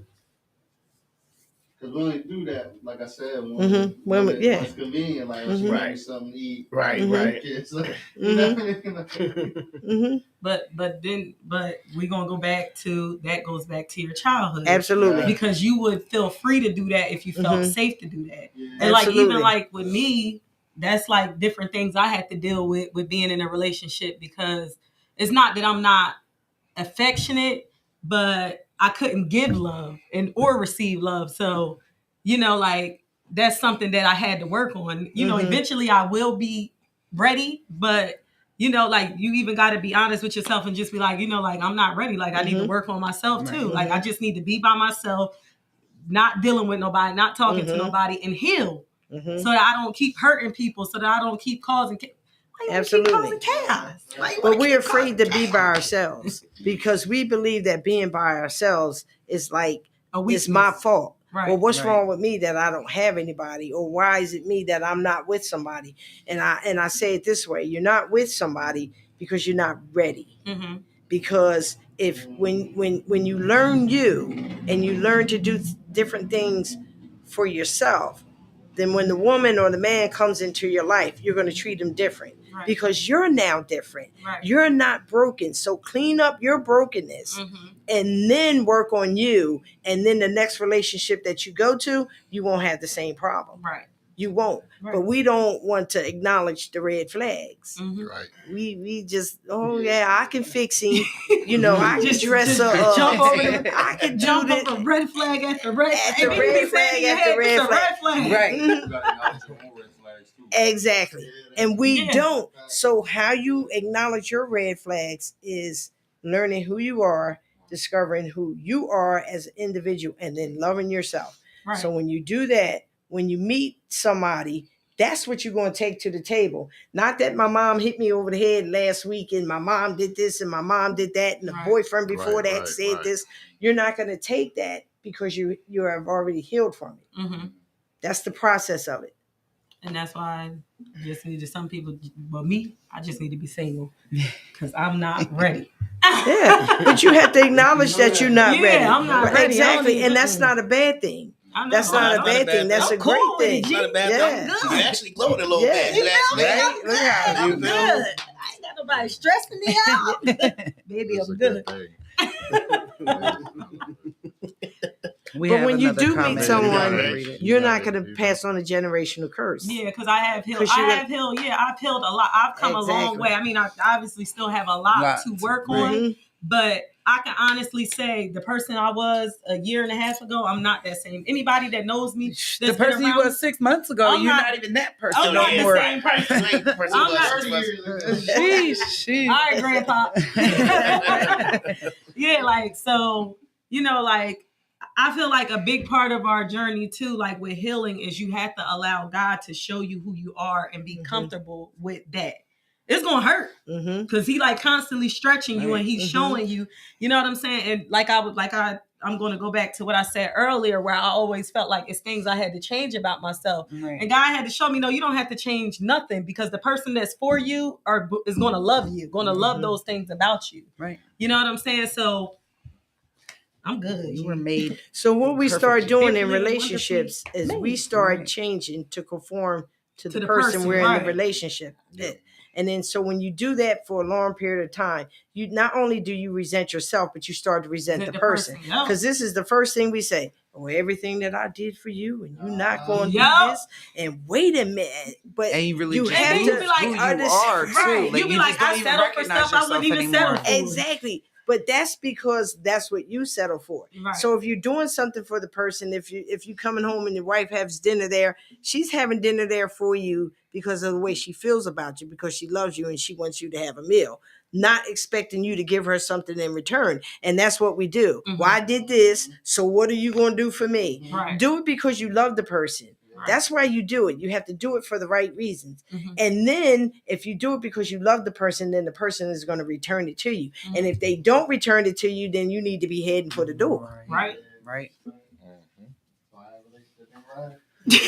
Because we only do that, like I said, Mhm. When it's convenient. Like, when she Right. needs something to eat. Right. Mhm. Right. Kiss. You know what I mean? But we gonna go back to that. Goes back to your childhood. Absolutely. Because you would feel free to do that if you felt Mhm. safe to do that. Yeah. And like Absolutely. even like with me, that's like different things I had to deal with being in a relationship, because it's not that I'm not affectionate, but I couldn't give love or receive love. So, like that's something that I had to work on. Eventually I will be ready, but like you even got to be honest with yourself and just be like, like I'm not ready. Like I need to work on myself too. Like I just need to be by myself, not dealing with nobody, not talking to nobody, and heal, so that I don't keep hurting people, so that I don't keep causing. Absolutely. Keep causing chaos. But we're afraid to be by ourselves because we believe that being by ourselves is like it's my fault. Right. Well, what's wrong with me that I don't have anybody, or why is it me that I'm not with somebody? And I say it this way: you're not with somebody because you're not ready. Mm-hmm. Because if when you learn you and you learn to do different things for yourself, then when the woman or the man comes into your life, you're going to treat them different. Right. Because you're now different. Right. You're not broken. So clean up your brokenness and then work on you. And then the next relationship that you go to, you won't have the same problem. Right. You won't. Right. But we don't want to acknowledge the red flags. Mm-hmm. Right. We just, I can fix him. I can dress her up. Jump over the, I can jump do over red flag after red After flag. red flag after red flag. Right. You gotta acknowledge your own red flags too. Exactly. And we don't. So how you acknowledge your red flags is learning who you are, discovering who you are as an individual, and then loving yourself. Right. So when you do that, when you meet somebody, that's what you're going to take to the table. Not that my mom hit me over the head last week and my mom did this and my mom did that and the boyfriend before that said this. You're not going to take that because you have already healed from it. Mm-hmm. That's the process of it. And that's why I just need to, some people, but me, I just need to be single because I'm not ready. Yeah, but you have to acknowledge that you're not ready. Yeah, I'm not ready. Exactly, and that's not a bad thing. That's not a bad thing. That's a great thing. It's not a bad thing. You actually glowed a little bit. You right? Look how I'm good. I ain't got nobody stressing me out. Baby, I'm good. But when you do meet someone, you're not going to pass on a generational curse. Yeah, because I have healed. I've healed a lot. I've come a long way. I mean, I obviously still have a lot to work on, but I can honestly say the person I was a year and a half ago, I'm not that same. Anybody that knows me, the person you was 6 months ago, you're not even that person. I'm not the same person. I'm not. Sheesh. All right, Grandpa. Yeah, like, so, like, I feel like a big part of our journey too, like with healing, is you have to allow God to show you who you are and be comfortable with that. It's gonna hurt because He like constantly stretching you and He's showing you. You know what I'm saying? And I'm going to go back to what I said earlier, where I always felt like it's things I had to change about myself. Right. And God had to show me, no, you don't have to change nothing, because the person that's for you is going to love you, going to love those things about you. Right. You know what I'm saying? So I'm good. You were made. So what we start doing in relationships is we start changing to conform to the person we're in the relationship with. And then so when you do that for a long period of time, you not only do you resent yourself, but you start to resent the person. Because this is the first thing we say: oh, everything that I did for you, and you're not going to do this. And wait a minute, but and you really you have to be like, who you are too. Right. Like, you be like, I settled for stuff I wouldn't even settle for. Exactly. But that's because that's what you settle for. Right. So if you're doing something for the person, if you coming home and your wife has dinner there, she's having dinner there for you because of the way she feels about you, because she loves you and she wants you to have a meal, not expecting you to give her something in return. And that's what we do. Well, I did this, so what are you going to do for me? Right. Do it because you love the person. Right. That's why you do it. You have to do it for the right reasons. And then if you do it because you love the person, then the person is going to return it to you. And if they don't return it to you, then you need to be heading for the door. Right. Right. We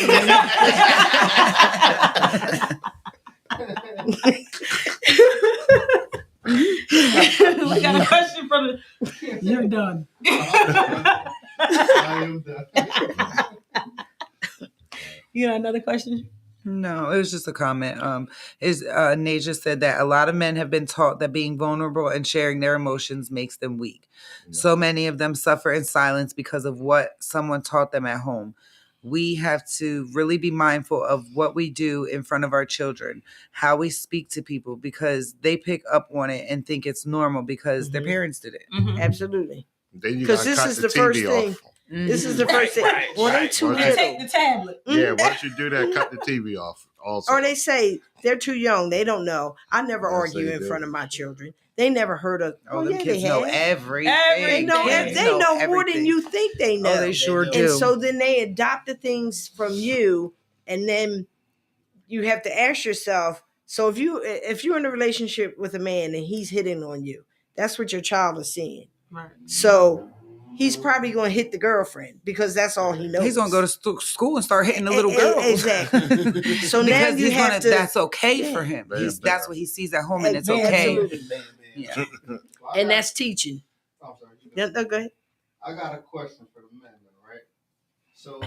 got a question from the. You're done. I am done. You got another question? No, it was just a comment. Naja said that a lot of men have been taught that being vulnerable and sharing their emotions makes them weak. No. So many of them suffer in silence because of what someone taught them at home. we have to really be mindful of what we do in front of our children, how we speak to people, because they pick up on it and think it's normal because their parents did it. Absolutely. Then you Because gotta this cut is the the first TV thing. off. This is the first thing. Well, they too Once you- little. Take the tablet. Yeah, once you do that, cut the TV off. Also, Or they say they're too young. They don't know. I never Yes, argue they in do. front of my children. They never heard of. Oh, Oh, them yeah, kids they know have. everything. They know. Everything. They know more than everything. you think they know. Oh, they sure do. do. And so then they adopt the things from you, and then you have to ask yourself. So if you're in a relationship with a man and he's hitting on you, that's what your child is seeing. Right. So he's probably going to hit the girlfriend because that's all he knows. He's gonna go to school and start hitting the little girls. Exactly. So now Because you have to. that's okay for him. Yeah. That's what he sees at home, and it's okay. Absolutely. Yeah. And that's teaching. I'm sorry. No, go ahead. I got a question for the men, right? So,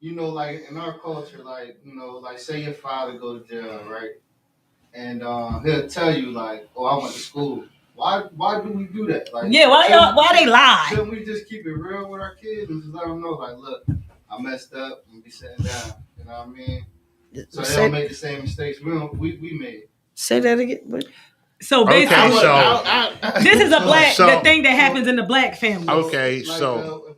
like in our culture, like say your father go to jail, right? And he'll tell you like, "Oh, I went to school." Why do we do that? Like, Yeah, why they lie? Shouldn't we just keep it real with our kids and just let them know, like, look, I messed up and be sitting down. You know what I mean? So they don't make the same mistakes we made. Say that again. What? So basically, Okay, this is a black So- the thing that happens in the black family. Okay, Like, so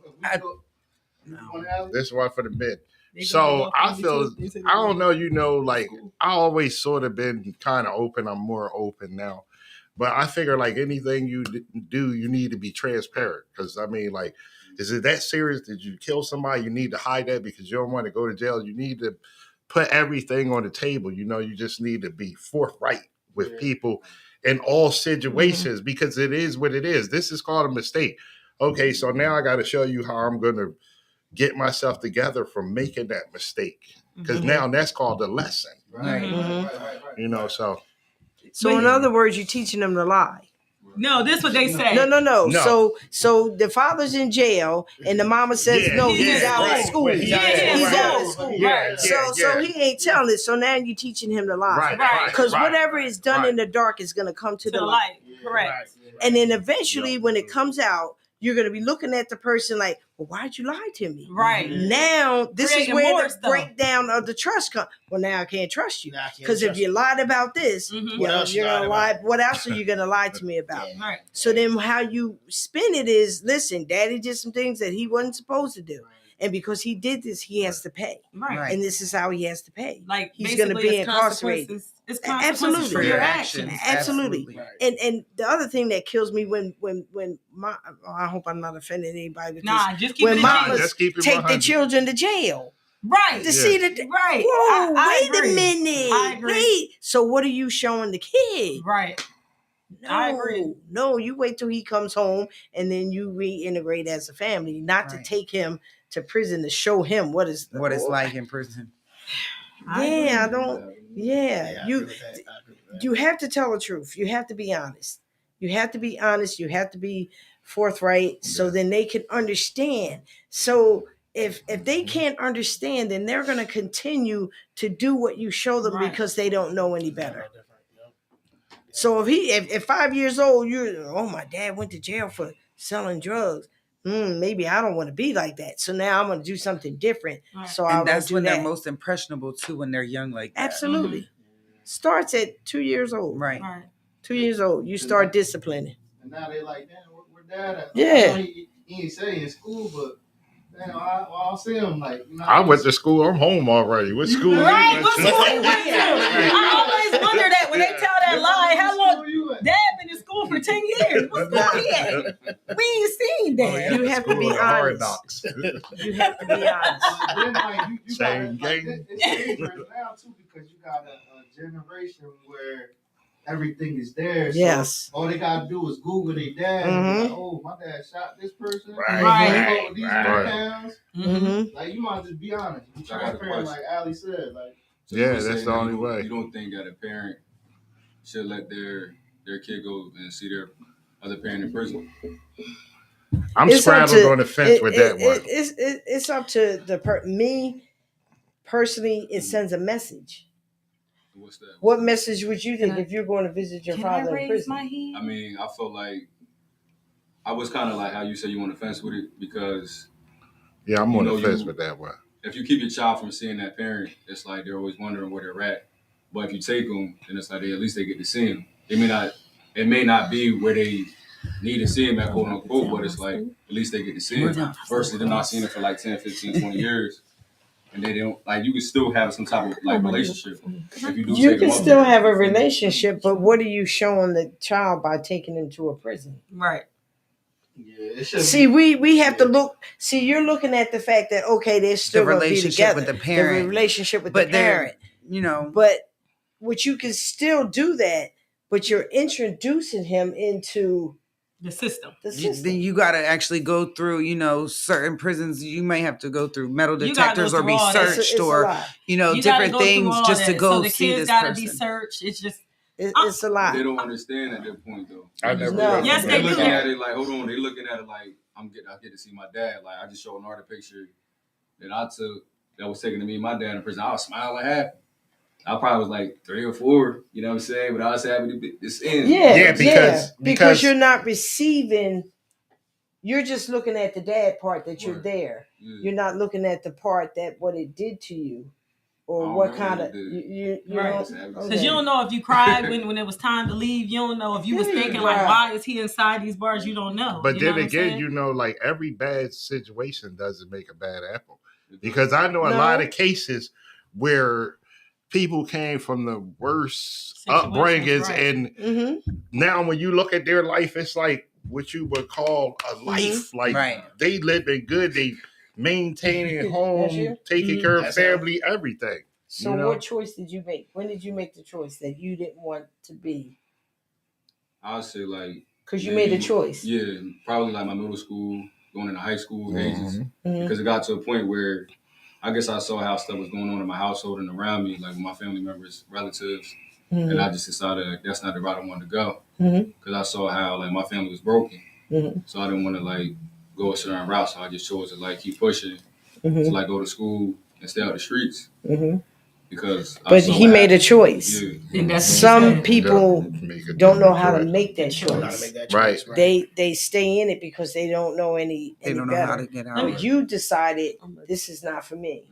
this one for the men. They So gonna I go feel, off on I don't know, like I always sort of been kind of open. I'm more open now, but I figure like anything you do, you need to be transparent. Because I mean, like, is it that serious? Did you kill somebody? You need to hide that because you don't want to go to jail. You need to put everything on the table. You just need to be forthright with people in all situations because it is what it is. This is called a mistake. Okay, so now I got to show you how I'm going to get myself together from making that mistake because now that's called a lesson. Right. So in other words, you're teaching them to lie. No, this what they say. No. No. So the father's in jail, and the mama says Yeah, no, yeah, he's out right. of school. Well, He's he's out of school. Yeah, So he ain't telling it. So now you're teaching him to lie. Right. Because right. whatever is done in the dark is going to come to To the the light. light. Correct. And then eventually, when it comes out, you're going to be looking at the person like, well, why'd you lie to me? Right. Now, this Creating is where more the stuff. breakdown of the trust comes. Well, now I can't trust you. Nah, I can't Because if trust you lied about this, Mhm. you know, else you're you going to lied lie. What else are you going to lie to me about? Yeah. Right. So then how you spin it is, listen, daddy did some things that he wasn't supposed to do. And because he did this, he has to pay. Right. Right. And this is how he has to pay. Like He's going to basically be it's incarcerated. consequences. It's consequences Absolutely. for your actions. Absolutely. And the other thing that kills me when my, I hope I'm not offending anybody with Nah, this. just keep When it mamas Just keep it take the 100. children to jail. right. To see that. Right. Whoa, I wait agree. a minute. I agree. Wait. So what are you showing the kid? Right. No, I agree. No, you wait till he comes home and then you reintegrate as a family, not to Right. take him to prison to show him what it's like in prison. Yeah, I don't. Yeah, I you agree with that. I agree with that. you have to tell the truth. You have to be honest. You have to be honest. You have to be forthright, so then they can understand. So if they can't understand, then they're going to continue to do what you show them Right. because they don't know any better. So if 5 years old, my dad went to jail for selling drugs. Maybe I don't want to be like that. So now I'm going to do something different. Right. So I And that's do when that. they're most impressionable too, when they're young like that. Absolutely. Starts at 2 years old. Right. Right. 2 years old, you start disciplining. And now they like, damn, where dad at? Yeah. He ain't say he in school, but damn, I'll see him like. I went to school. I'm home already. What school? Right. you What went school to? you went to? I always wonder that when they tell that lie. How long? Dad been in school for 10 years. What school he at? We ain't seen Dad. You have to be School of hard honest. knocks. You have to be honest. Then, like, you Same got game. it's dangerous now too because you got a generation where everything is there. So Yes. all they gotta do is Google their dad. And be like, oh, my dad shot this person. Right. With these Right. pounds. Mm-hmm. Like you might just be honest. Be I got a transparent, question. like Ali said. Like So you Yeah, were that's saying the that only you don't- way. You don't think that a parent should let their kid go and see their other parent in prison? I'm It's up straddled to- on the fence with that one. It's up to me personally. It sends a message. What's that? What message would you think if you're going to visit your Can I father in raise prison? my hand? I mean, I felt like I was kind of like how you said you on the fence with it because Yeah, I'm on You know, the fence you- with that one. if you keep your child from seeing that parent, it's like they're always wondering where they're at. But if you take them, then it's like at least they get to see them. It may not be where they need to see him at, quote unquote, but it's like at least they get to see him versus they're not seeing it for like 10, 15, 20 years. And they don't, like, you can still have some type of like relationship if you do You take them can up still there. have a relationship, but what are you showing the child by taking him to a prison? Right. Yeah, it should See, we have to look. See, you're looking at the fact that okay, they're still The going to be relationship together. with the parent. The relationship with But the they're, parent. you know, But which you can still do that, but you're introducing him into The system. the system. then you got to actually go through, you know, certain prisons. You may have to go through metal You gotta go detectors or through be all that. searched It's a or, lot. you know, You gotta different go through things all just to that. go So the see kids this gotta person. be searched. It's just It's a lot. They don't understand at that point though. I never No. read Yes, the they They're do. looking at it like, hold on, they're looking at it like I get to see my dad. Like I just showed an art picture that I took that was taken to me and my dad in prison. I was smiling happy. I probably was like 3 or 4, you know what I'm saying? But I was happy to be this end. Yeah, because you're not receiving. You're just looking at the dad part that you're Right. there. Yeah. You're not looking at the part that what it did to you, or Oh, what no, kind it of did. you Right. know. because you don't know if you cried when it was time to leave. You don't know if you was Yeah, thinking right. like, why is he inside these bars? You don't know. But You know then what I'm again, saying? you know, like every bad situation doesn't make a bad apple. Because I know a No. lot of cases where people came from the worst Situations, upbringings, right. and Mm-hmm. now when you look at their life, it's like what you would call a life. Like Right. they living good, they maintaining home, you? taking Mhm. care of That's family, everything. So You know? what choice did you make? When did you make the choice that you didn't want to be? I would say like Because you made a choice. Yeah, probably like my middle school, going into high school ages. Mhm. Because it got to a point where I guess I saw how stuff was going on in my household and around me, like with my family members, relatives, and I just decided that's not the route I wanted to go. Mhm. Because I saw how like my family was broken, Mhm. so I didn't want to like go a certain route. So I just chose to like keep pushing Mhm. to like go to school and stay out the streets. Mhm. Because I But saw he what made a happened. choice. Yeah. And that's what Some you said. people Make a don't know different how to choice. make that Know how to choice. make that Right. choice, right? They stay in it because they don't know any They don't know better. how to get Let out. me- But you decided this is not for me,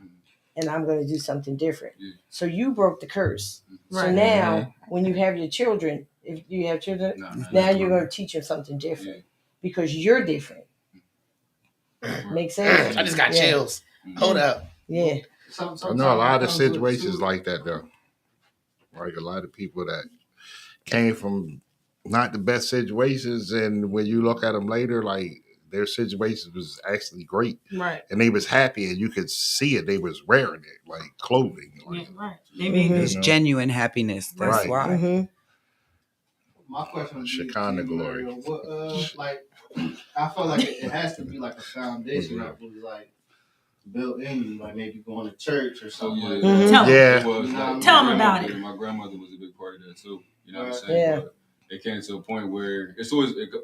and I'm going to do something different. Yeah. So you broke the curse. So Right. now, when you have your children, if you have children, Nah, now you're going to teach them something different Yeah. because you're different. Make sense? I just got Yeah. chills. Hold up. Yeah. I know a lot of situations like that though. Like a lot of people that came from not the best situations, and when you look at them later, like their situations was actually great, Right. and they was happy, and you could see it. They was wearing it like clothing. Yeah, Like, right. They made Mhm. It's know. genuine happiness. That's Right. why. Mm-hmm. My question would be Shekinah to you, glory. Mario, what, like, I feel like it has to be like a foundation that was like built in you, like maybe going to church or something like Mhm. that. Tell 'em. Yeah. It was, You know what I like, mean? Tell 'em my about grandmother- it. My grandmother was a big part of that too. You know what I'm Right. saying? Yeah. But it came to a point where it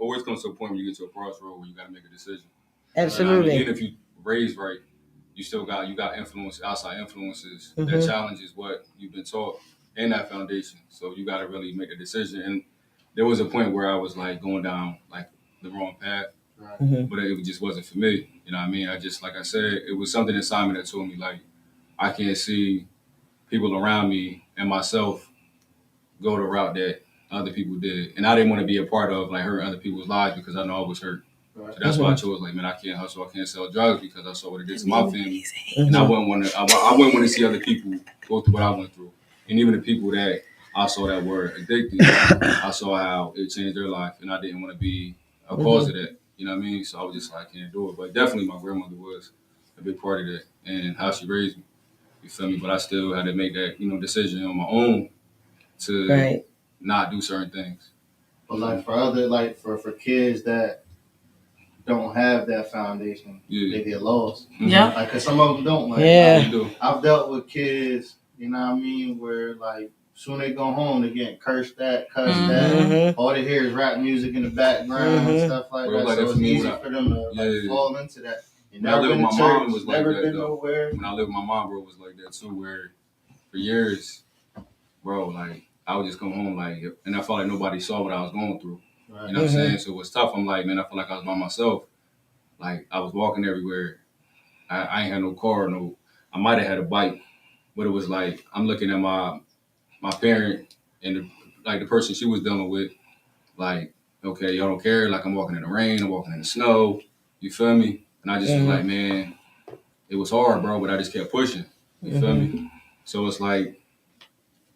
always comes to a point where you get to a crossroad where you got to make a decision. You know what I mean? Absolutely. Even if you raised right, you got influence, outside influences that Mhm. challenges what you've been taught in that foundation. So you got to really make a decision. And there was a point where I was like going down like the wrong path, Right. Mhm. but it just wasn't for me. You know what I mean? I just, like I said, it was something inside me that told me like I can't see people around me and myself go the route that other people did. And I didn't want to be a part of like hurting other people's lives because I know I was hurt. Right. So that's why I chose like, man, I can't hustle, I can't sell drugs because I saw what it did to my family. Mhm. And I wouldn't want to see other people go through what I went through. And even the people that I saw that were addicted, I saw how it changed their life, and I didn't want to be a cause of that. You know what I mean? So I was just like, I can't do it. But definitely my grandmother was a big part of that and how she raised me. You feel me? But I still had to make that, decision on my own to Right. not do certain things. But like for other, like for kids that don't have that foundation, Yeah. they get lost. Yeah. Like, cause some of them don't. Like, Yeah. You do. I've dealt with kids, you know what I mean, where like soon they go home, they get cursed at, cussed at. Mhm. All they hear is rap music in the background and Mhm. stuff like Well, that. like So that it's for me easy when I- for them to like Yeah. fall into that. You When I never lived been with to my mom, church, it was like never that, been though. nowhere. When I lived with my mom, bro, it was like that too, where for years, bro, like I would just come home like, and I felt like nobody saw what I was going through. Right. You know what I'm saying? So it was tough. I'm like, man, I feel like I was by myself. Like I was walking everywhere. I ain't had no car, I might have had a bite, but it was like I'm looking at my parent and the person she was dealing with, like, okay, y'all don't care. Like I'm walking in the rain, I'm walking in the snow. You feel me? And I just was like, man, it was hard, bro, but I just kept pushing. You feel me? So it's like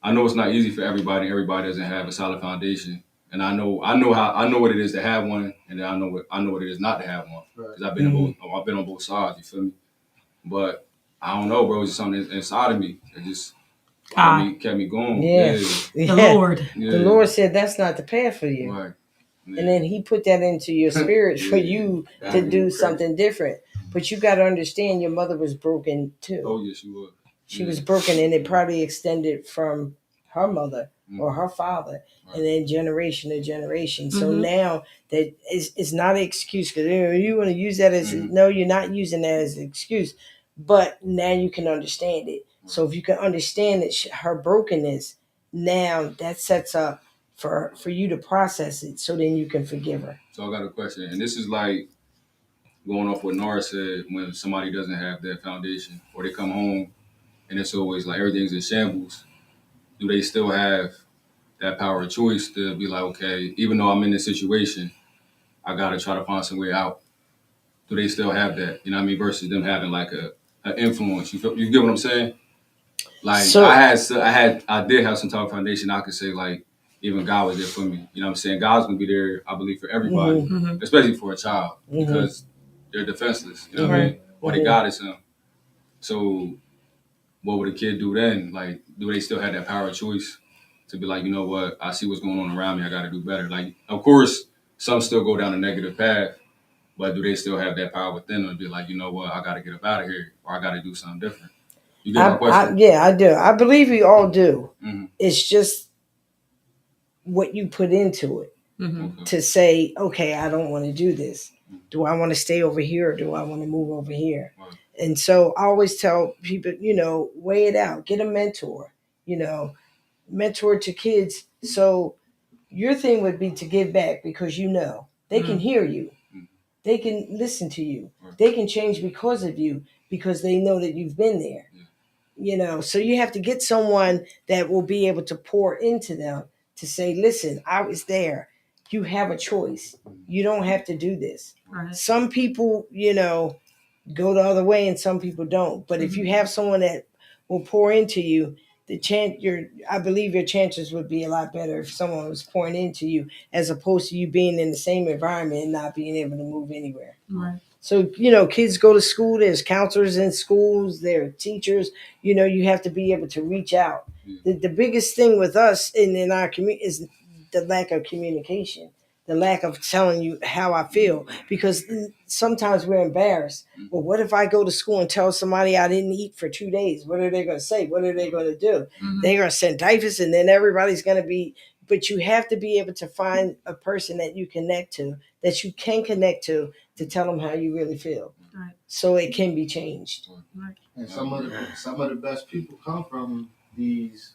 I know it's not easy for everybody. Everybody doesn't have a solid foundation, and I know what it is to have one, and then I know what it is not to have one because I've been on both sides. You feel me? But I don't know, bro. It's just something inside of me that just kept me going. Yeah. The Lord. Yeah. The Lord said that's not the path for you. Right. Yeah. And then he put that into your spirit for you to do something different. But you got to understand your mother was broken too. Oh, yes, she was. She was broken, and it probably extended from her mother or her father, and then generation to generation. So now that it's not an excuse, because you want to use that as no, you're not using that as an excuse, but now you can understand it. So if you can understand that her brokenness, now that sets up for you to process it, so then you can forgive her. So I got a question, and this is like going off what Nora said. When somebody doesn't have that foundation, or they come home and it's always like everything's in shambles, do they still have that power of choice to be like, okay, even though I'm in this situation, I gotta try to find some way out? Do they still have that? You know what I mean? Versus them having like an influence. You get what I'm saying? Like So- I did have some type of foundation. I could say like even God was there for me. You know what I'm saying? God's gonna be there, I believe, for everybody, especially for a child, because they're defenseless. You know what I mean? Or they God is him. So what would a kid do then? Like, do they still have that power of choice to be like, you know what? I see what's going on around me. I got to do better. Like, of course, some still go down a negative path, but do they still have that power within them to be like, you know what? I got to get up out of here, or I got to do something different. You get my question? Yeah, I do. I believe we all do. Mm-hmm. It's just what you put into it to say, okay, I don't want to do this. Do I want to stay over here, or do I want to move over here? Right. And so I always tell people, weigh it out. Get a mentor, mentor to kids. So your thing would be to give back, because they can hear you. They can listen to you. They can change because of you, because they know that you've been there. So you have to get someone that will be able to pour into them to say, listen, I was there. You have a choice. You don't have to do this. Right. Some people, go the other way, and some people don't. But if you have someone that will pour into you, I believe your chances would be a lot better if someone was pouring into you, as opposed to you being in the same environment and not being able to move anywhere. Right. So, kids go to school, there's counselors in schools, there are teachers, you have to be able to reach out. The biggest thing with us in our community is the lack of communication, the lack of telling you how I feel, because sometimes we're embarrassed. Well, what if I go to school and tell somebody I didn't eat for 2 days? What are they going to say? What are they going to do? They're going to send typhus, and then everybody's going to be, but you have to be able to find a person that you can connect to tell them how you really feel. Right. So it can be changed. Right. And some of the best people come from these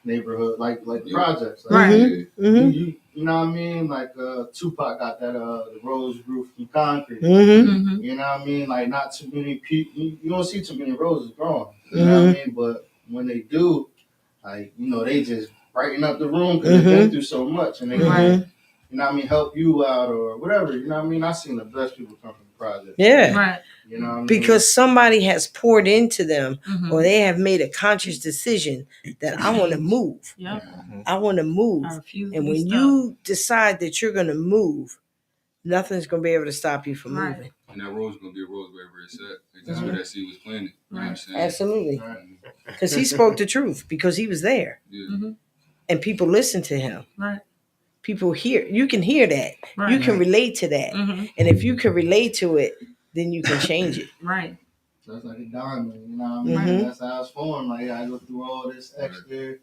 neighborhood, like the projects. Like, Right. You know what I mean? Like Tupac got that the rose roof from concrete. Mm-hmm. You know what I mean? Like not too many people. You don't see too many roses growing. You know what I mean? But when they do, like they just brighten up the room because they've been through so much, and they can, you know what I mean, help you out or whatever. You know what I mean? I've seen the best people come from the project. Yeah. Right. You know what I mean? Because somebody has poured into them, or they have made a conscious decision that I want to move. Yep. I want to move. I refuse to And be when stuck. you decide that you're going to move, nothing's going to be able to stop you from Right. moving. And that rose gonna be a rose wherever it's at. It's just where that seed was planted. You know what I'm saying? Absolutely. Because he spoke the truth, because he was there. Yeah. And people listen to him. Right. People hear, you can hear that. Right. You can relate to that. Mhm. And if you can relate to it, then you can change it. Right. That's like a diamond, you know what I mean? Mhm. That's how it's formed. Like I go through all this extra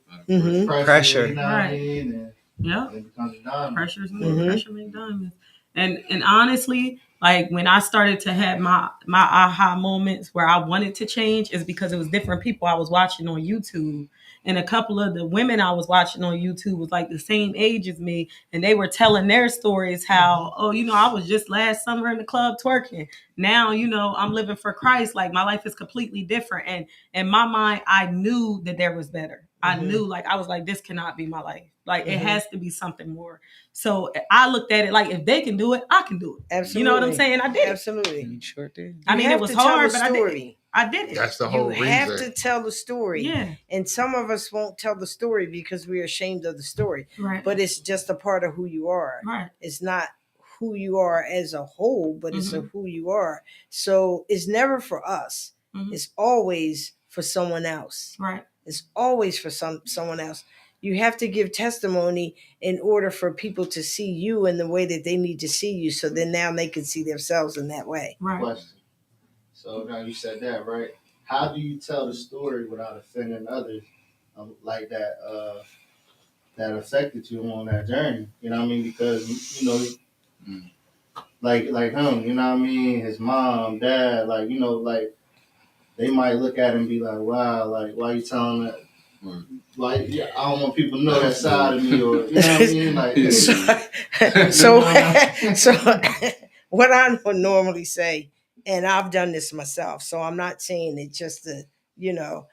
Pressure. you know what I mean? And Yep. it becomes a diamond. Pressure make diamonds. And honestly, like when I started to have my aha moments where I wanted to change, is because it was different people I was watching on YouTube, And a couple of the women I was watching on YouTube was like the same age as me, and they were telling their stories how, oh, you know, I was just last summer in the club twerking. Now, you know, I'm living for Christ. Like my life is completely different. And in my mind, I knew that there was better. I knew, like, I was like, this cannot be my life. Like, it has to be something more. So I looked at it like, if they can do it, I can do it. Absolutely. You know what I'm saying? I did. Absolutely. You sure did. I mean, it was hard, but I did it. I did it. That's the whole You reason. have to tell the story. Yeah. And some of us won't tell the story because we're ashamed of the story. Right. But it's just a part of who you are. Right. It's not who you are as a whole, but it's a who you are. So it's never for us. It's always for someone else. Right. It's always for someone else. You have to give testimony in order for people to see you in the way that they need to see you. So then now they can see themselves in that way. Right. Question. So now you said that, right? How do you tell the story without offending others like that? That affected you on that journey. You know what I mean? Because you know, like him. You know what I mean? His mom, dad, like you know, like they might look at him and be like, "Wow, like why you telling that?" Like, yeah, I don't want people to know that side of me, or you know what I mean? Like, so what I would normally say, and I've done this myself, so I'm not saying it just to, you know,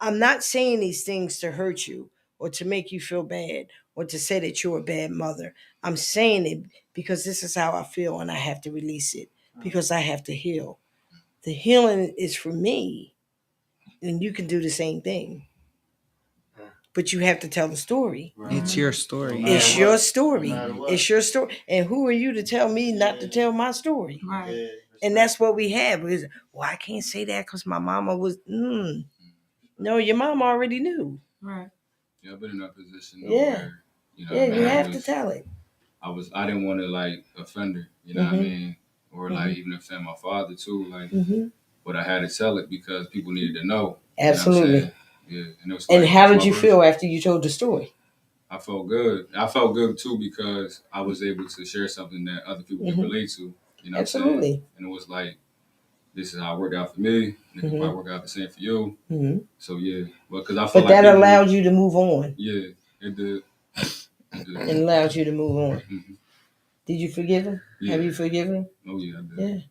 I'm not saying these things to hurt you or to make you feel bad or to say that you're a bad mother. I'm saying it because this is how I feel and I have to release it because I have to heal. The healing is for me, and you can do the same thing. But you have to tell the story. Right. It's your story. It's your story. It's your story. And who are you to tell me not to tell my story? Right. Yeah. And that's what we have. Is, well, I can't say that because my mama was. No, your mom already knew. Right. Yeah, I've been in that position. Where, you know, you have to tell it. I didn't want to like offend her. You know what I mean? Or like even offend my father too. Like, but I had to tell it because people needed to know. Absolutely. You know and it was. And how did you feel after you told the story? I felt good. I felt good too because I was able to share something that other people can relate to. You know what I'm saying? And it was like, this is how it worked out for me. And it can probably work out the same for you. So yeah, because I felt like that allowed you to move on. Yeah, it did. It allowed you to move on. Did you forgive him? Yeah. Have you forgiven him? Oh yeah, I did.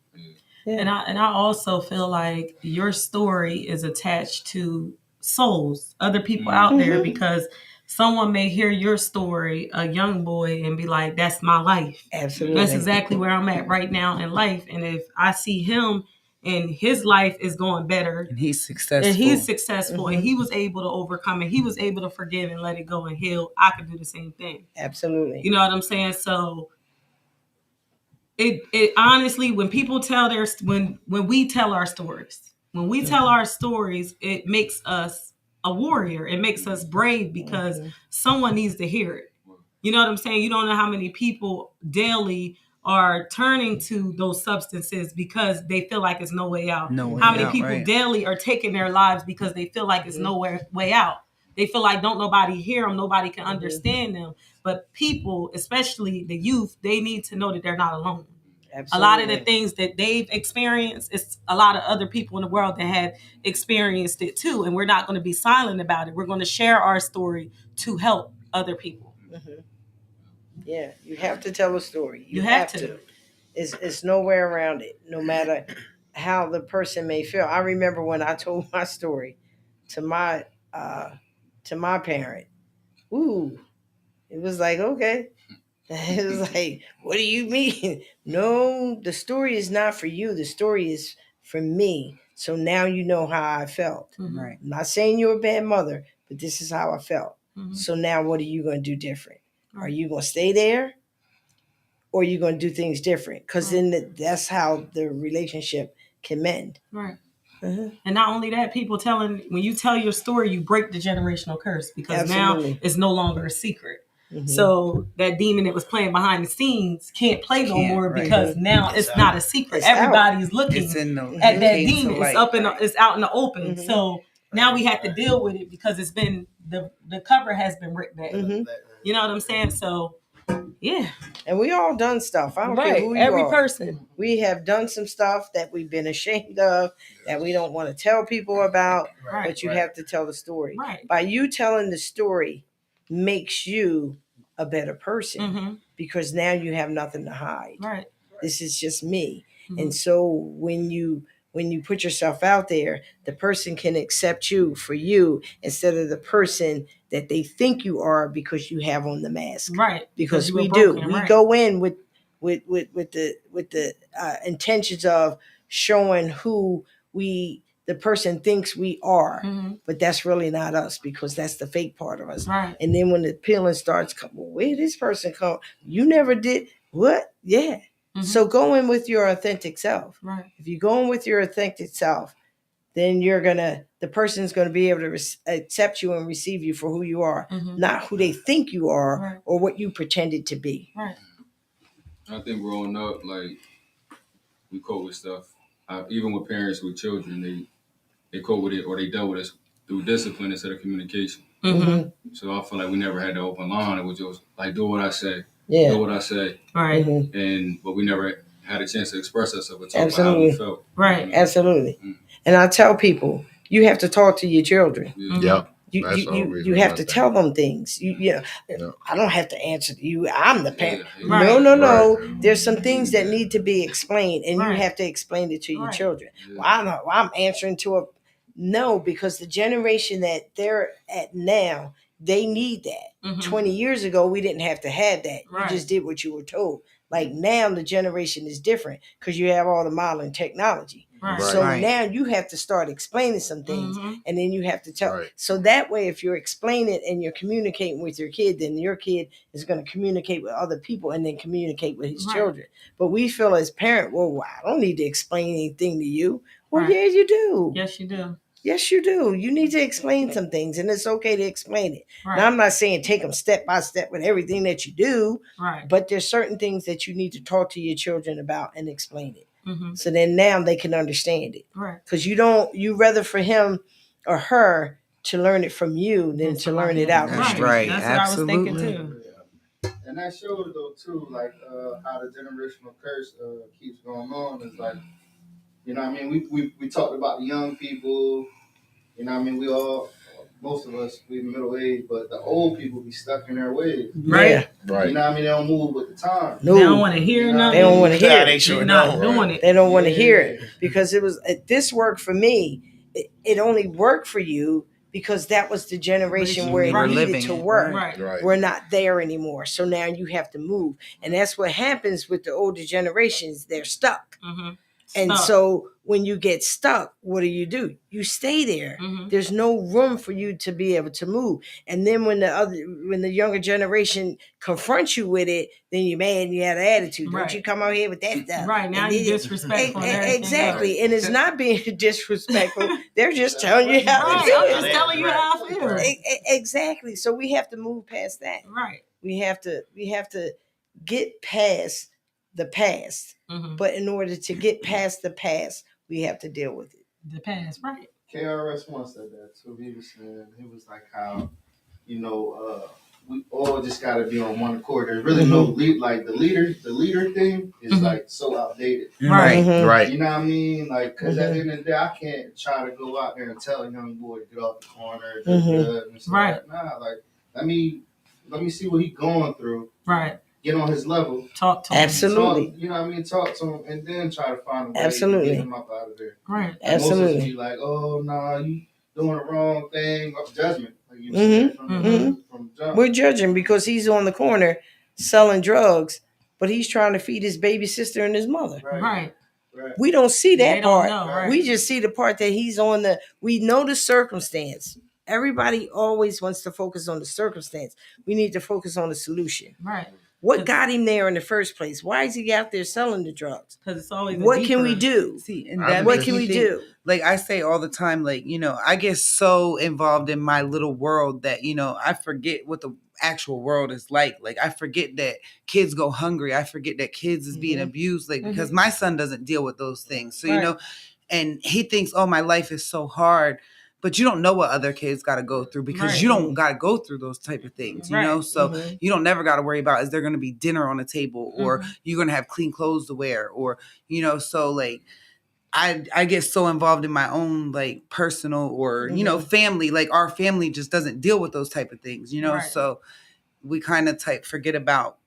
Yeah. And I also feel like your story is attached to souls, other people out there, because someone may hear your story, a young boy, and be like, that's my life. Absolutely. That's exactly where I'm at right now in life. And if I see him and his life is going better, and he's successful, and he was able to overcome and he was able to forgive and let it go and heal, I could do the same thing. Absolutely. You know what I'm saying? So it honestly, when people tell when we tell our stories, it makes us a warrior. It makes us brave because someone needs to hear it. You know what I'm saying? You don't know how many people daily are turning to those substances because they feel like it's no way out. How many people daily are taking their lives because they feel like it's no way out. They feel like don't nobody hear them, nobody can understand them. But people, especially the youth, they need to know that they're not alone. Absolutely. A lot of the things that they've experienced, it's a lot of other people in the world that have experienced it too. And we're not going to be silent about it. We're going to share our story to help other people. Yeah, you have to tell a story. You have to. It's nowhere around it, no matter how the person may feel. I remember when I told my story to my parent. Ooh, it was like, okay. It was like, what do you mean? No, the story is not for you. The story is for me. So now you know how I felt. Right. I'm not saying you're a bad mother, but this is how I felt. So now what are you going to do different? Are you going to stay there? Or are you going to do things different? Because then that's how the relationship can mend. Right. And not only that, people when you tell your story, you break the generational curse because now it's no longer a secret. So that demon that was playing behind the scenes can't play no more because now it's not a secret. Everybody's looking at that demon. It's out in the open. So now we have to deal with it because it's been the cover has been ripped back. You know what I'm saying? So Yeah. And we all done stuff. I don't care Right. who you Every are. person. We have done some stuff that we've been ashamed of, that we don't want to tell people about, Right. but you have to tell the story. Right. By you telling the story makes you a better person Mm-hmm. because now you have nothing to hide. Right. This is just me. Mhm. And so when you put yourself out there, the person can accept you for you instead of the person that they think you are because you have on the mask. Right. Because you were we do. broken, We right. go in with the intentions of showing who the person thinks we are. Mhm. But that's really not us because that's the fake part of us. Right. And then when the peeling starts, well, where did this person come? You never did what? Yeah. Mhm. So go in with your authentic self. Right. If you go in with your authentic self, then the person's gonna be able to accept you and receive you for who you are, Mhm. not who they think you are Right. or what you pretended to be. Right. I think growing up, like we cope with stuff. Even with parents with children, they cope with it or they dealt with it through discipline instead of communication. Mm-hmm. So I feel like we never had the open line. It was just like do what I say, Yeah. do what I say, Right. Mhm. but we never had a chance to express ourselves or talk about how Absolutely. we felt. Right. Absolutely. Mm. And I tell people, you have to talk to your children. Yeah. Yep. You That's you, always you have one to thing. tell them things. Yeah. I don't have to answer to you. I'm the parent. Yeah. Right. No. There's some things that need to be explained, and you Right. have to explain it to your Right. children. Yeah. Well, I'm answering to a no because the generation that they're at now, they need that. Mhm. 20 years ago, we didn't have to have that. Right. You just did what you were told. Like now, the generation is different because you have all the modern technology. Right. So Right. now you have to start explaining some things, Mhm. and then you have to tell. Right. So that way, if you're explaining and you're communicating with your kid, then your kid is going to communicate with other people and then communicate with his Right. children. But we feel as parent, well, I don't need to explain anything to you. Well, Right. yeah, you do. Yes, you do. Yes, you do. You need to explain some things, and it's okay to explain it. Right. Now, I'm not saying take them step by step with everything that you do, Right. but there's certain things that you need to talk to your children about and explain it. Mm-hmm. So then now they can understand it. Right. Because you rather for him or her to learn it from you than Then to learn it out in the That's street. right. That's what I was thinking Absolutely. too. And that shows though too, like how the generational curse keeps going on. Is like, you know what I mean? We talked about the young people, you know what I mean? We all, most of us, we middle age, but the old people be stuck in their ways. Right. Yeah. Right. You know what I mean? They don't move with the time. No. They don't want to hear You know, nothing. They don't want to hear Nah, it. they sure They're not don't. doing Right. it. They don't want to hear it Yeah. because it was this worked for me. It only worked for you because that was the generation where it Right. needed Living to it, work. Right. Right. We're not there anymore. So now you have to move. And that's what happens with the older generations. They're stuck. Mm-hmm. And so when you get stuck, what do? You stay there. Mhm. There's no room for you to be able to move. And then when the younger generation confronts you with it, then you're mad and you have an attitude. Right. Don't you come out here with that stuff. Right. Now And you then- disrespectful. and everything Exactly. else. And it's not being disrespectful. They're just telling you how Right. to do I'm it. just telling you how I feel. Right. Exactly. So we have to move past that. Right. We have to get past the past. Mm-hmm. But in order to get past the past, we have to deal with it. The past. Right. KRS once said that too. He was saying, he was like how, you know, we all just got to be on one accord. There's really no lead, like the leader thing is Mhm. like so outdated. Right. Mhm. Right. You know what I mean? Like, cause at the end of the day, I can't try to go out there and tell a young boy to get off the corner, and stuff. Right. Nah, like let me see what he's going through. Right. Get on his level. Talk to him. Absolutely. Talk, you know what I mean? Talk to him, and then try to find a way Absolutely. to get him up out of there. Right. Like, most of us Absolutely. be like, oh no, you doing the wrong thing. Of judgment, like you Mhm. said from jump. We're judging because he's on the corner selling drugs, but he's trying to feed his baby sister and his mother. Right. We don't see that They don't part. know. Right. We just see the part that he's on we know the circumstance. Everybody always wants to focus on the circumstance. We need to focus on the solution. Right. What got him there in the first place? Why is he out there selling the drugs? Because it's always. What can we do? See, and I that mean, What makes can me we think, do? like I say all the time, like, you know, I get so involved in my little world that, you know, I forget what the actual world is like. Like, I forget that kids go hungry. I forget that kids is being abused, like, because my son doesn't deal with those things. So, you Right. know, and he thinks, oh, my life is so hard. but you don't know what other kids got to go through because you don't got to go through those type of things, you know? So you don't never got to worry about, is there going to be dinner on the table, or you're going to have clean clothes to wear, or, you know, so like, I get so involved in my own like personal or, you know, family, like our family just doesn't deal with those type of things, you know? So we kind of forget about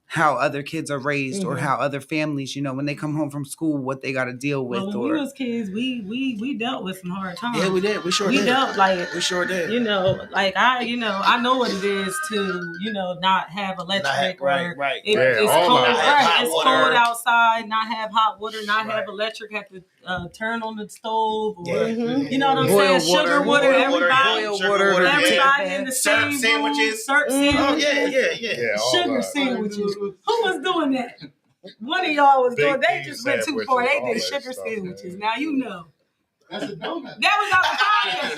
how other kids are raised or how other families, you know, when they come home from school, what they got to deal with. Well, when we was kids, we dealt with some hard times. Yeah, we did. We sure did. We dealt we sure did. You know, like I know what it is to, you know, not have electric, right. It's cold, it's water. cold outside, not have hot water, not have electric, have to turn on the stove, or you know what I'm saying, sugar water, everybody in the same sandwiches, sugar sandwiches. Who was doing that? One of y'all was doing. They just went too far. They did sugar sandwiches. Now you know. That's a donut. That was outside.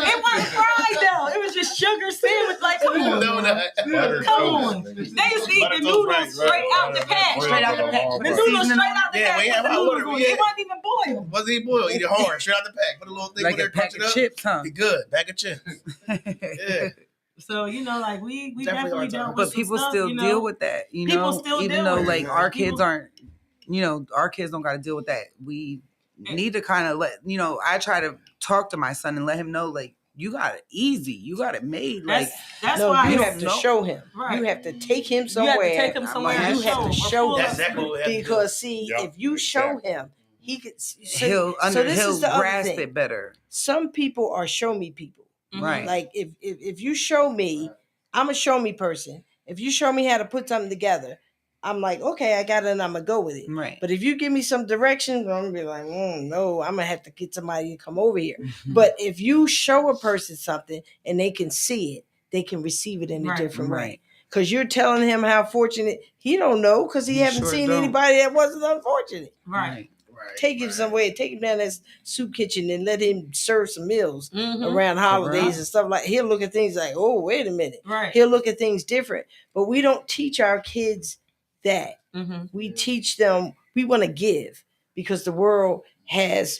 It wasn't fried though. It was just sugar sandwich. Like, come on, come on. They used to eat the noodles straight out the pack. Straight out the pack. The noodles straight out the pack. We have hot water. It wasn't even boiled. Wasn't even boiled. Eat it hard, straight out the pack. Put a little thing like with a it, pack punch it of up. chips, huh? Be good. Bag of chips. Yeah. So, you know, like we definitely dealt with but people some still stuff, you deal know? with that, you People know, still even deal though with like it. our People- kids aren't, you know, our kids don't got to deal with that. We need to kind of let, you know, I try to talk to my son and let him know, like, you got it easy, you got it made. Like, that's no, why you I have to know. show him. Right. You have to take him You somewhere. have to take him somewhere. like, and you have show to him, show or him. That's exactly what we have to do. Because see, Yep, if you show him, he could. So, he'll this he'll is the other grasp thing. it better. Some people are show me people. Right. Like if you show me, I'm a show me person. If you show me how to put something together, I'm like, okay, I got it, and I'm gonna go with it. Right. But if you give me some directions, I'm gonna be like, no, I'm gonna have to get somebody to come over here. But if you show a person something and they can see it, they can receive it in a different way. Because you're telling him how fortunate he don't know, because he haven't sure seen don't. anybody that wasn't unfortunate. Right. Take him somewhere, take him down that soup kitchen and let him serve some meals around holidays and stuff like. He'll look at things like, oh, wait a minute. Right. He'll look at things different. But we don't teach our kids that. We teach them, we want to give, because the world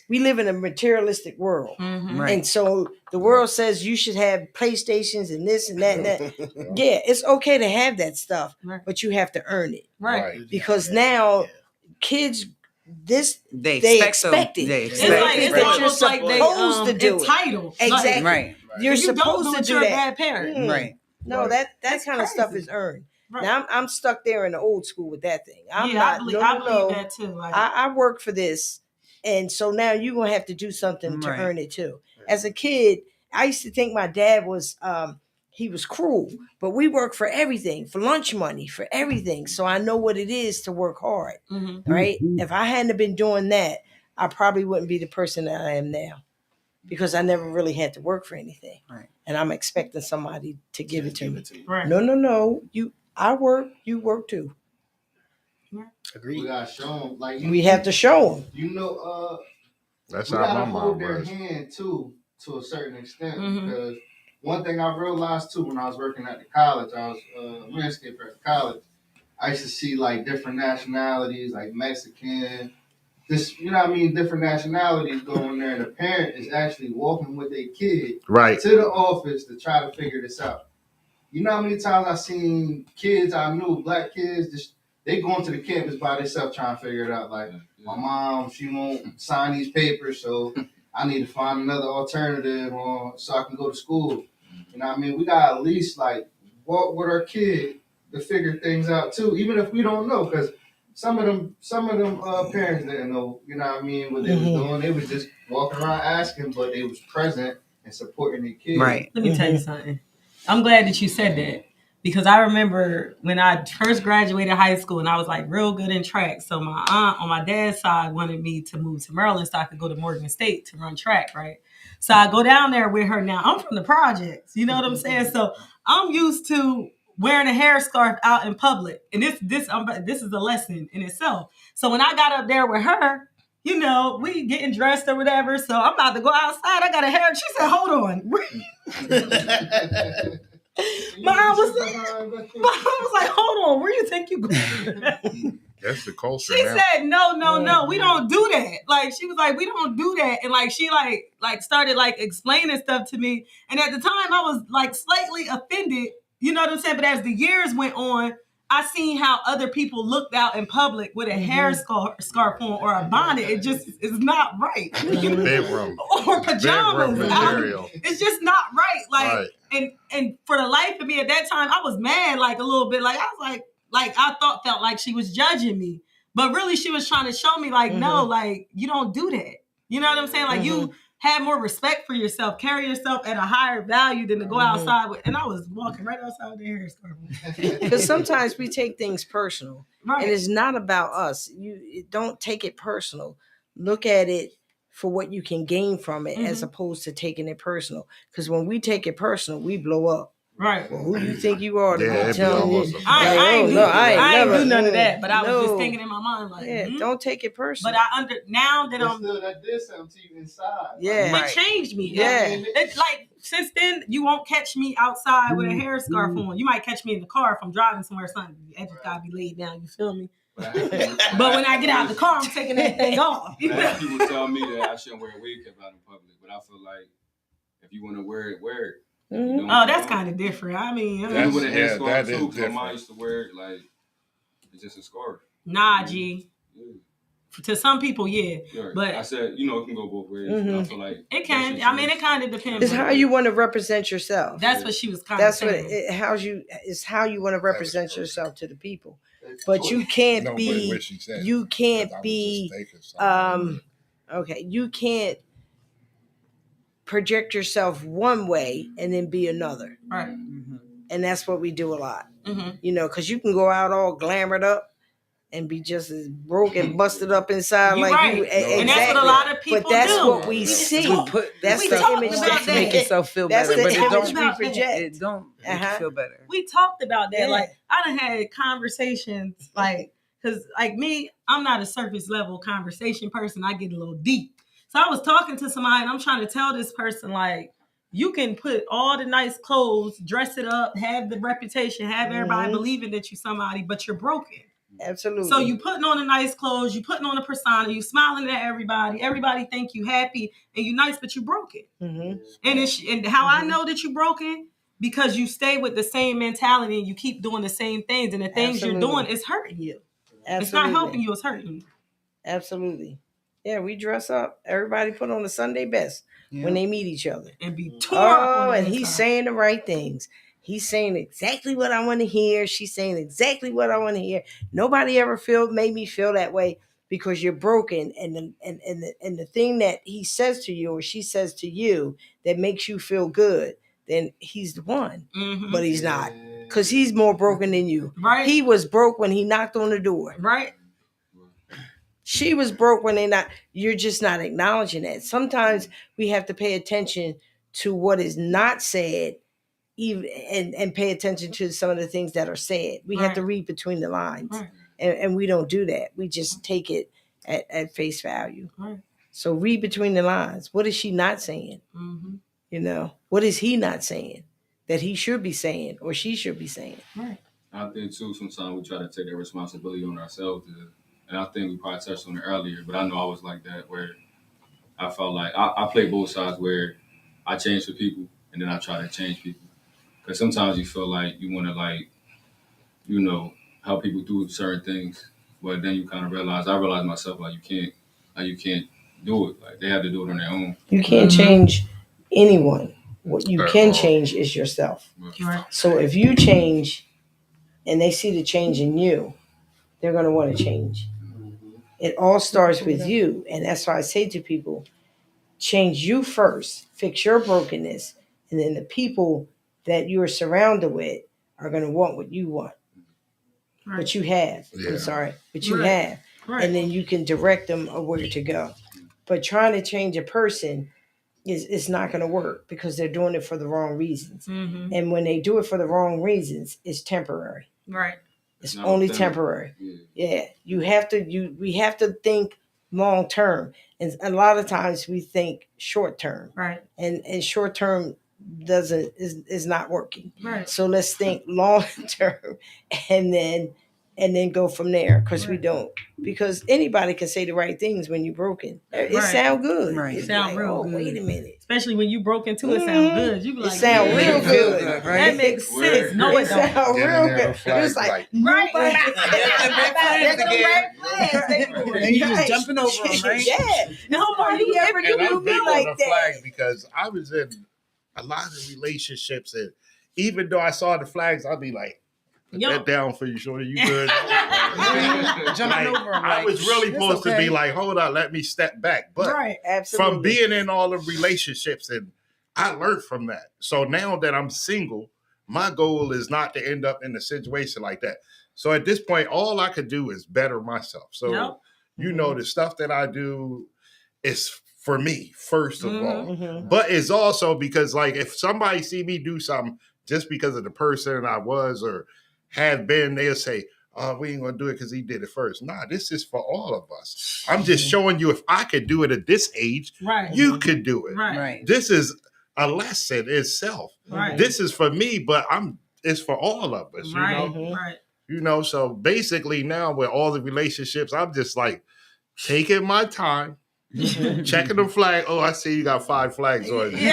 we live in a materialistic world. Right. And so the world says you should have PlayStations and this and that and that. Yeah, it's okay to have that stuff, but you have to earn it. Right. Because now kids, they expect it. They It's expect like it. it's almost like they supposed to do it. entitled. Exactly. Right. You're If you don't supposed do to it, do you're a that. bad parent. Right. No, that That's kind of stuff crazy. is earned. Right. Now I'm stuck there in the old school with that thing. I'm I not. believe No. that too. Like, I work for this, and so now you're gonna have to do something to Right. earn it too. As a kid, I used to think my dad was he was cruel, but we work for everything, for lunch money, for everything. So I know what it is to work hard. Right? If I hadn't have been doing that, I probably wouldn't be the person that I am now, because I never really had to work for anything. Right. And I'm expecting somebody to give it to me. right. No. I work, you work too. We Agreed. gotta show them, like We have to show them. You know, That's we how gotta my mom hold their was. hand too, to a certain extent. Mhm. Because one thing I realized too when I was working at the college, I was a landscaper at the college. I used to see like different nationalities, like Mexican, you know what I mean, different nationalities going there, and the parent is actually walking with their kid Right. to the office to try to figure this out. You know how many times I seen kids I knew, black kids, just they going to the campus by themselves trying to figure it out. Like, my mom, she won't sign these papers, so I need to find another alternative so I can go to school. You know what I mean? We got to at least like walk with our kid to figure things out too, even if we don't know, because some of them parents didn't know, you know what I mean, what they was doing. They was just walking around asking, but they was present and supporting their kids. Right. Let me tell you something. I'm glad that you said that, because I remember when I first graduated high school and I was like real good in track. So my aunt on my dad's side wanted me to move to Maryland so I could go to Morgan State to run track, right? So I go down there with her. Now I'm from the projects, you know what I'm saying? So I'm used to wearing a hair scarf out in public, and this is a lesson in itself. So when I got up there with her, you know, we getting dressed or whatever. So I'm about to go outside. I got a hair. She said, "Hold on." Mom was like, hold on, where you think you going? That's the culture She now. said, no, we don't do that. Like, she was like, we don't do that. And like, she like started like explaining stuff to me. And at the time I was like slightly offended, you know what I'm saying? But as the years went on, I seen how other people looked out in public with a hair scarf on or a bonnet. It just is not right. Bedroom. Or pajamas. Bedroom material. It's just not right. Like, Right. and for the life of me at that time, I was mad like a little bit. Like, I was like I felt like she was judging me. But really she was trying to show me like, no, like you don't do that. You know what I'm saying? Like you have more respect for yourself, carry yourself at a higher value than to go outside with. And I was walking right outside with the hair scarf. Because sometimes we take things personal, Right. and it's not about us. You don't take it personal. Look at it for what you can gain from it, as opposed to taking it personal. Because when we take it personal, we blow up. Right. Well, who you think you are to Yeah, be it'd be telling almost me? a I ain't never do none of that. But I was just thinking in my mind like, don't take it personal. But now that I'm still that did something to you inside. Yeah. it changed me. Yeah. It's like since then you won't catch me outside with a hair scarf on. You might catch me in the car if I'm driving somewhere. Something I just gotta be laid down. You feel me? But when I get out the car, I'm taking that thing off. People tell me that I shouldn't wear a wig cap out in public, but I feel like if you want to wear it, wear it. Oh, that's kind of different. I mean, That's, with a head scarf that too. is 'Cause my mom different. used to wear it like it's just a scarf. nah, G. Yeah. To some people, yeah, Right. but I said, it can go both ways. I feel like it can. I mean, it kind of depends. It's how you want to represent yourself. That's what she was kind of That's what saying. it's how you want to represent yourself to the people. But you can't No, but be what she said, you can't 'cause I was be just thinking something. okay, you can't project yourself one way and then be another. Right. And that's what we do a lot. Mhm. Because you can go out all glamored up and be just as broke and busted up inside You like right. you. And that's what a lot of people But that's do. what we see. That's we the talked image about that that. Make yourself feel That's better, the but it image don't. we project. It don't make you feel better. We talked about that. Yeah. Like I done had conversations like because like me, I'm not a surface level conversation person. I get a little deep. So I was talking to somebody and I'm trying to tell this person like you can put all the nice clothes, dress it up, have the reputation, have everybody believing that you're somebody, but you're broken. Absolutely. So you putting on the nice clothes, you putting on a persona, you smiling at everybody. Everybody think you happy and you nice, but you broken. And how I know that you broken because you stay with the same mentality and you keep doing the same things, and the things you're doing is hurting you. It's not helping you; it's hurting you. Absolutely. Yeah, we dress up. Everybody put on the Sunday best when they meet each other. And be tore up on the and he's inside. saying the right things. He's saying exactly what I want to hear. She's saying exactly what I want to hear. Nobody ever made me feel that way because you're broken. And the thing that he says to you or she says to you that makes you feel good, then he's the one. But he's not, because he's more broken than you. Right. He was broke when he knocked on the door. Right. She was broke when you're just not acknowledging that. Sometimes we have to pay attention to what is not said, even and pay attention to some of the things that are said. We have to read between the lines. Right. And we don't do that. We just take it at face value. Right. So read between the lines. What is she not saying? What is he not saying that he should be saying or she should be saying? Right. I think too, sometimes we try to take that responsibility on ourselves. And I think we probably touched on it earlier, but I know I was like that where I felt like I play both sides where I change for people and then I try to change people. Because sometimes you feel like you want to help people through certain things, but then you kind of I realized myself like you can't do it. Like they have to do it on their own. You can't change anyone. What you can change is yourself. Right. So if you change and they see the change in you, they're going to want to change. It all starts with you. And that's why I say to people, change you first, fix your brokenness, and then the people that you're surrounded with are going to want what you want. Right. What you have. Yeah. I'm sorry. But you Right. have. Right. And then you can direct them of where to go. But trying to change a person is not going to work because they're doing it for the wrong reasons. And when they do it for the wrong reasons, it's temporary. Right. It's only temporary. Yeah. We have to think long term. And a lot of times we think short term. Right. And short term is not working. Right. So let's think long term, and then go from there, because we don't. Because anybody can say the right things when you're broken. It Right. sound good. Right. It's Sound like, real oh, good. wait a minute. Especially when you broke into it, sound good. You be It like, sound yeah, real feel good. good, right? That makes sense. No, It it don't. sound Get in real there, good. the flag It's like, like- right. And you just jumping over them, right? Yeah. Nobody ever And knew I'm me big like on the flags that. because I was in a lot of relationships, and even though I saw the flags, I'd be like, put Yo. that down for you, shorty. You good? Jumping over them. I was really It's supposed to okay. be like, hold on, let me step back. But Right. Absolutely. from being in all the relationships, and I learned from that. So now that I'm single, my goal is not to end up in a situation like that. So at this point, all I could do is better myself. So, Yep. you know, the stuff that I do is for me, first of all. Mhm. But it's also because, like, if somebody see me do something just because of the person I was or have been, they'll say, oh, we ain't gonna do it because he did it first. Nah, this is for all of us. I'm just showing you if I could do it at this age, Right. you could do it. Right. Right. This is a lesson itself. Right. This is for me, but it's for all of us, Right. you know? Right. You know, so basically now with all the relationships, I'm just like taking my time, checking the flag. Oh, I see you got 5 flags on you.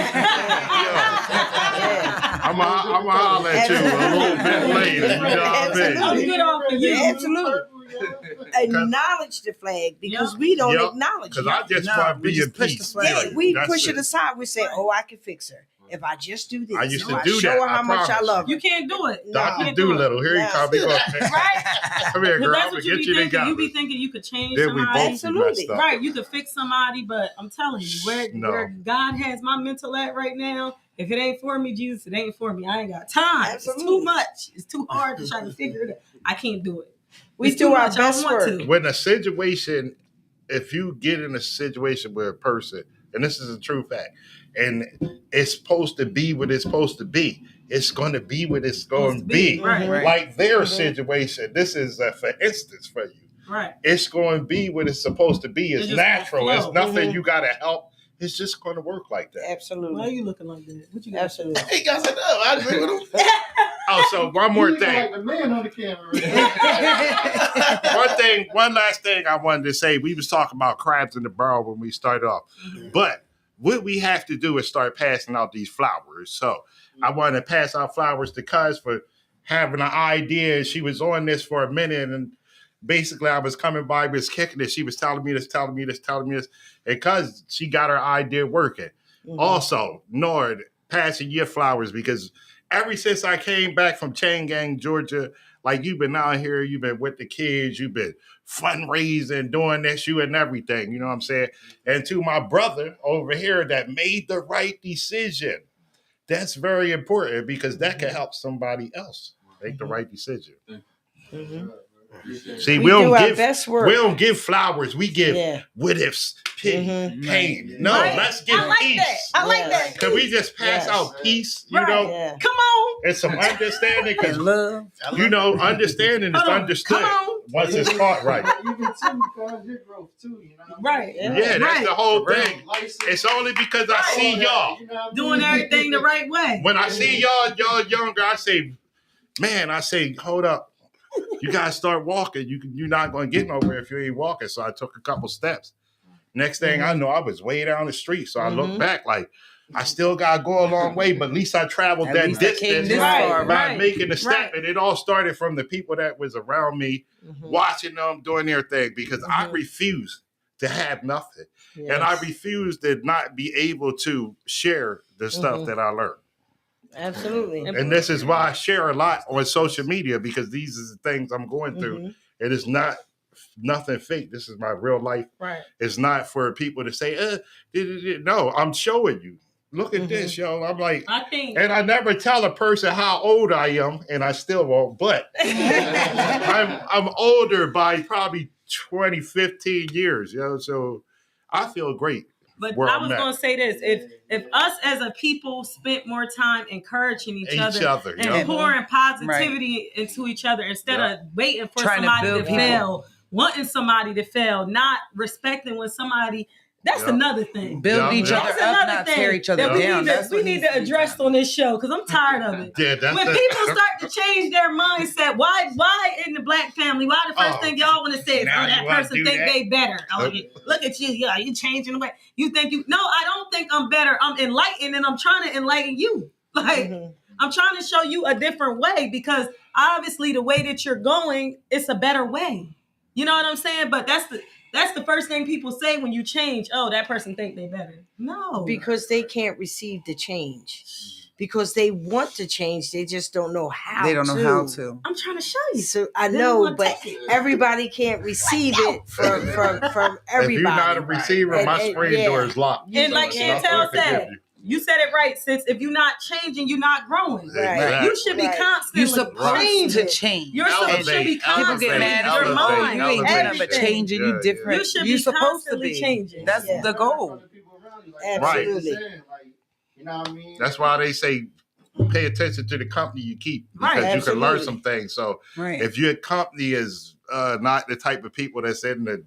I'm gonna holler at you a little bit later. You know what I mean? I'm good off of you. Absolutely. Acknowledge the flag, because we don't Yep. acknowledge Because it. I just No, want to we be just in push the peace. flag. Yeah, we That's push it aside. We say, "Oh, I can fix her if I just do this." I used to If I do show that, her how I much I promise. love her. You can't do it. Dr. can't do it. Doolittle, here you Nah. come. Right. Come here, girl. That's I'm what gonna you get be you thinking. together. You be thinking you could change Then we somebody. both Absolutely. messed up. Right, you could fix somebody, but I'm telling you, No. where God has my mental at right now, if it ain't for me, Jesus, it ain't for me. I ain't got time. Absolutely. It's too much. It's too hard to try to figure it out. I can't do it. We It's do too our much. I don't best want work. to. When a situation, if you get in a situation with a person, and this is a true fact, and it's supposed to be what it's supposed to be, it's going to be what it's going to be. Right. Right. Like their situation, this is for instance for you. Right. It's going to be what it's supposed to be. It's It's just natural. gonna It's flow. nothing you got to help. It's just going to work like that. Why are Absolutely. you looking like that? What you got? Absolutely. Hey guys, I know. I agree with him. Oh, so one more You thing. like the man on the camera. One last thing I wanted to say. We was talking about crabs in the barrel when we started off, but what we have to do is start passing out these flowers. So I wanted to pass out flowers to Cuz for having an idea. She was on this for a minute, and basically I was coming by, was kicking it. She was telling me this, and Cuz she got her idea working. Also, Nord, passing your flowers, because ever since I came back from Chain Gang, Georgia, like you've been out here, you've been with the kids, you've been fundraising, doing this, you and everything, you know what I'm saying? And to my brother over here that made the right decision, that's very important because that can help somebody else make the right decision. See, We we don't do our give best work. we don't give flowers, we give Yeah. what ifs, pain. No, Right. let's give I like peace. that. I like Yes. that. Can we just pass Yes. out peace, you Right. know, Yeah. Come on. and some understanding? Because And love. you know, understanding is Hold on. understood Come on. once it's caught right. You can too cause your growth too, you know. Right. Yeah. Yeah, that's Right. the whole Real thing. license, It's only because I Right. see y'all. you know what I Doing mean? everything the right way. When I see y'all younger, I say, man, hold up. You gotta start walking. You're not gonna get nowhere if you ain't walking. So I took a couple steps. Next thing I know, I was way down the street. So I look back like I still gotta go a long way, but at least I traveled At that least I came distance this far, by right. making the step. Right. And it all started from the people that was around me, watching them doing their thing, because I refused to have nothing. And I refused to not be able to share the stuff that I learned. Absolutely. And this is why I share a lot on social media, because these are the things I'm going through. It is not nothing fake. This is my real life. Right. It's not for people to say, no, I'm showing you. Look at this, yo. I'm like, I think. and I never tell a person how old I am, and I still won't, but I'm older by probably 20, 15 years, so I feel great. But where I I'm was at. going to say this: if us as a people spent more time encouraging each other and yeah. pouring positivity into each other instead of waiting for Trying to somebody build to people. fail, wanting somebody to fail, not respecting when somebody That's another thing. Build each other That's up, another not thing tear each other that we down. we need to address on this show because I'm tired of it. When people start to change their mindset, why in the black family? Why the first thing y'all want to say is, "Oh, that person think they better." Oh, look at you, yeah, you changing the way you think you. No, I don't think I'm better. I'm enlightened, and I'm trying to enlighten you. Like I'm trying to show you a different way because obviously the way that you're going, it's a better way. You know what I'm saying? But that's the first thing people say when you change. Oh, that person think they better. No. Because they can't receive the change. Because they want to change, they just don't know how to. They don't know how to. I'm trying to show you. So I know, but everybody can't receive it from everybody. If you're not a receiver, my screen door is locked. And like Chantel said, you said it right, sis. If you're not changing, you're not growing. Right. You should be constantly. You're supposed to change. You should be constantly. People get mad at your mind. you ain't doing nothing but changing. You different. You should be You're supposed to constantly be changing. That's the goal. Absolutely. You know what I mean? That's why they say pay attention to the company you keep because you can learn some things. So if your company is not the type of people that's in the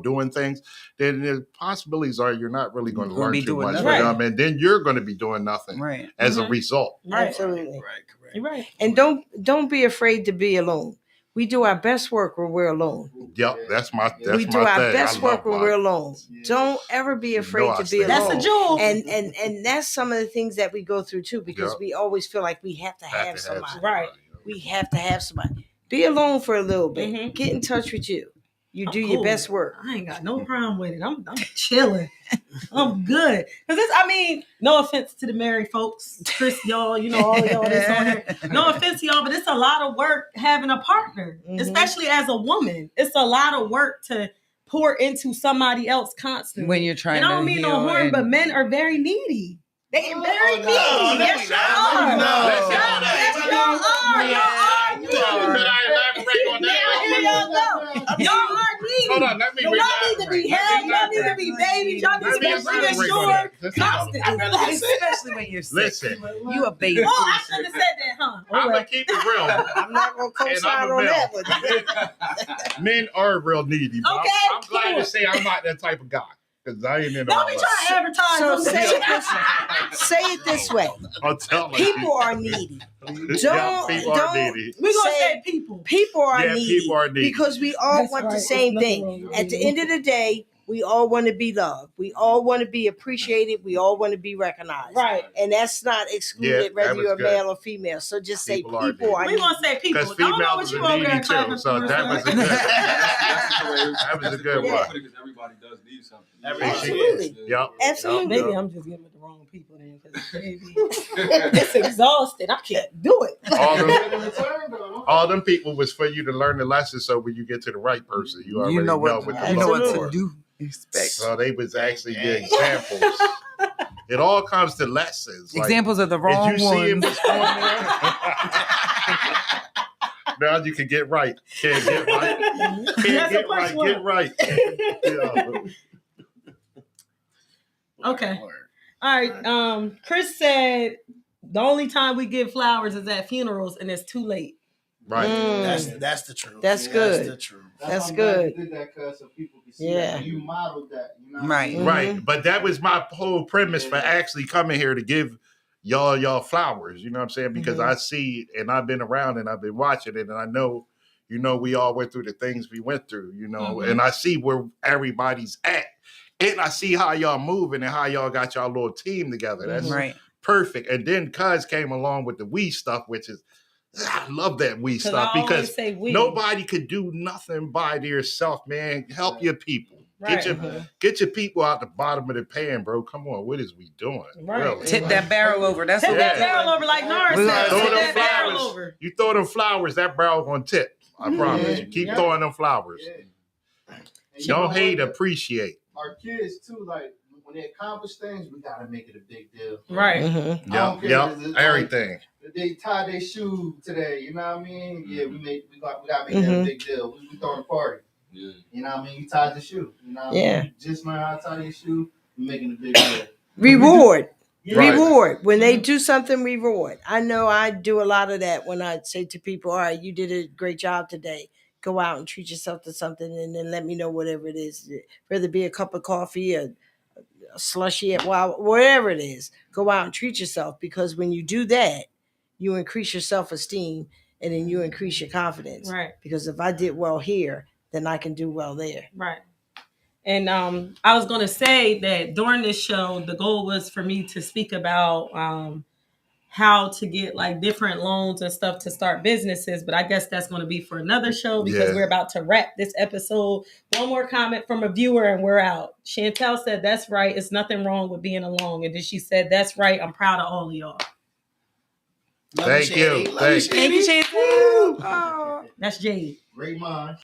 doing things, then the possibilities are you're not really going to learn too much from them, and then you're going to be doing nothing as a result. Absolutely. Correct. You're right. And don't be afraid to be alone. We do our best work when we're alone. Yep, that's my we do our best work when we're alone. Don't ever be afraid to be alone. That's a jewel. And that's some of the things that we go through too, because we always feel like we have to have somebody. Right. We have to have somebody. Be alone for a little bit. Get in touch with you. You do your best work. I ain't got no problem with it. I'm chilling. I'm good. Because no offense to the married folks, Chris, y'all, all of y'all that's on here. No offense to y'all, but it's a lot of work having a partner, especially as a woman. It's a lot of work to pour into somebody else constantly. When you're trying to I don't mean no harm, but men are very needy. They are very needy. Yes, y'all are. Y'all are needy. Hold on, let me y'all need to be held. Y'all need to be babies. Y'all need to be reassured constantly. Especially when you're sick. Listen, you a baby. Oh, I shouldn't have said that, huh? I'm gonna keep it real. I'm not gonna co-sign on that one. Men are real needy. But Okay, I'm glad to say I'm not that type of guy. Because I ain't in Don't be trying to advertise. So say it this way. I'll tell People are needy. People are needy. We're going to say people. People are needy. People are needy. Because we all want the same thing. At the end of the day, we all want to be loved. We all want to be appreciated. We all want to be recognized. Right. And that's not excluded whether you're male or female. So just say people are needy. We're going to say people. Because females are needy too. So that was a good that was a good one. Because everybody does need something. Absolutely. Yep. Absolutely. Maybe I'm just giving it the wrong people then. Because it's exhausted. I can't do it. All them people was for you to learn the lesson. So when you get to the right person, you already know what to do. Expect. So they was actually the examples. It all comes to lessons. Examples of the wrong ones. Did you see what's going on? Now you can get right. Can't get right. Can't get right. Get right. Okay. All right. Chris said the only time we give flowers is at funerals, and it's too late. Right. That's the truth. That's good. That's the truth. That's good. You did that so people can see that. You modeled that. You know right. Right. But that was my whole premise for actually coming here to give y'all flowers. You know what I'm saying? Because I see and I've been around and I've been watching it and I know, we all went through the things we went through, and I see where everybody's at. And I see how y'all moving and how y'all got y'all little team together. That's perfect. And then Cuz came along with the we stuff, which is I love that we stuff because nobody could do nothing by themselves, man. Help your people. Right. Get your people out the bottom of the pan, bro. Come on, what is we doing? Right. Really? Tip that barrel over. That's tip what that barrel over, like Nara said. Throw Tip them that barrel flowers. over. You throw them flowers, that barrel gonna tip. I promise you. Keep throwing them flowers. Don't hate, appreciate. Our kids too, like when they accomplish things, we gotta make it a big deal. Right. Yep. Everything. They tied their shoe today, you know what I mean? Yeah, we gotta make that a big deal. We throwing a party. Yeah. You know what I mean? You tied your shoe. You know what I mean? Just learn how to tie your shoe, we're making a big deal. Reward. Right. Reward. When they do something, reward. I know I do a lot of that when I say to people, all right, you did a great job today. go out and treat yourself to something, and then let me know whatever it is. Whether it be a cup of coffee, a slushy, whatever it is, go out and treat yourself, because when you do that, you increase your self-esteem, and then you increase your confidence. Right. Because if I did well here, then I can do well there. Right. And I was going to say that during this show, the goal was for me to speak about how to get like different loans and stuff to start businesses. But I guess that's going to be for another show, because we're about to wrap this episode. One more comment from a viewer and we're out. Chantel said, "That's right. It's nothing wrong with being alone." And then she said, "That's right. I'm proud of all of y'all." Thank you. Thank you, Chantel. That's Jade. Great mind.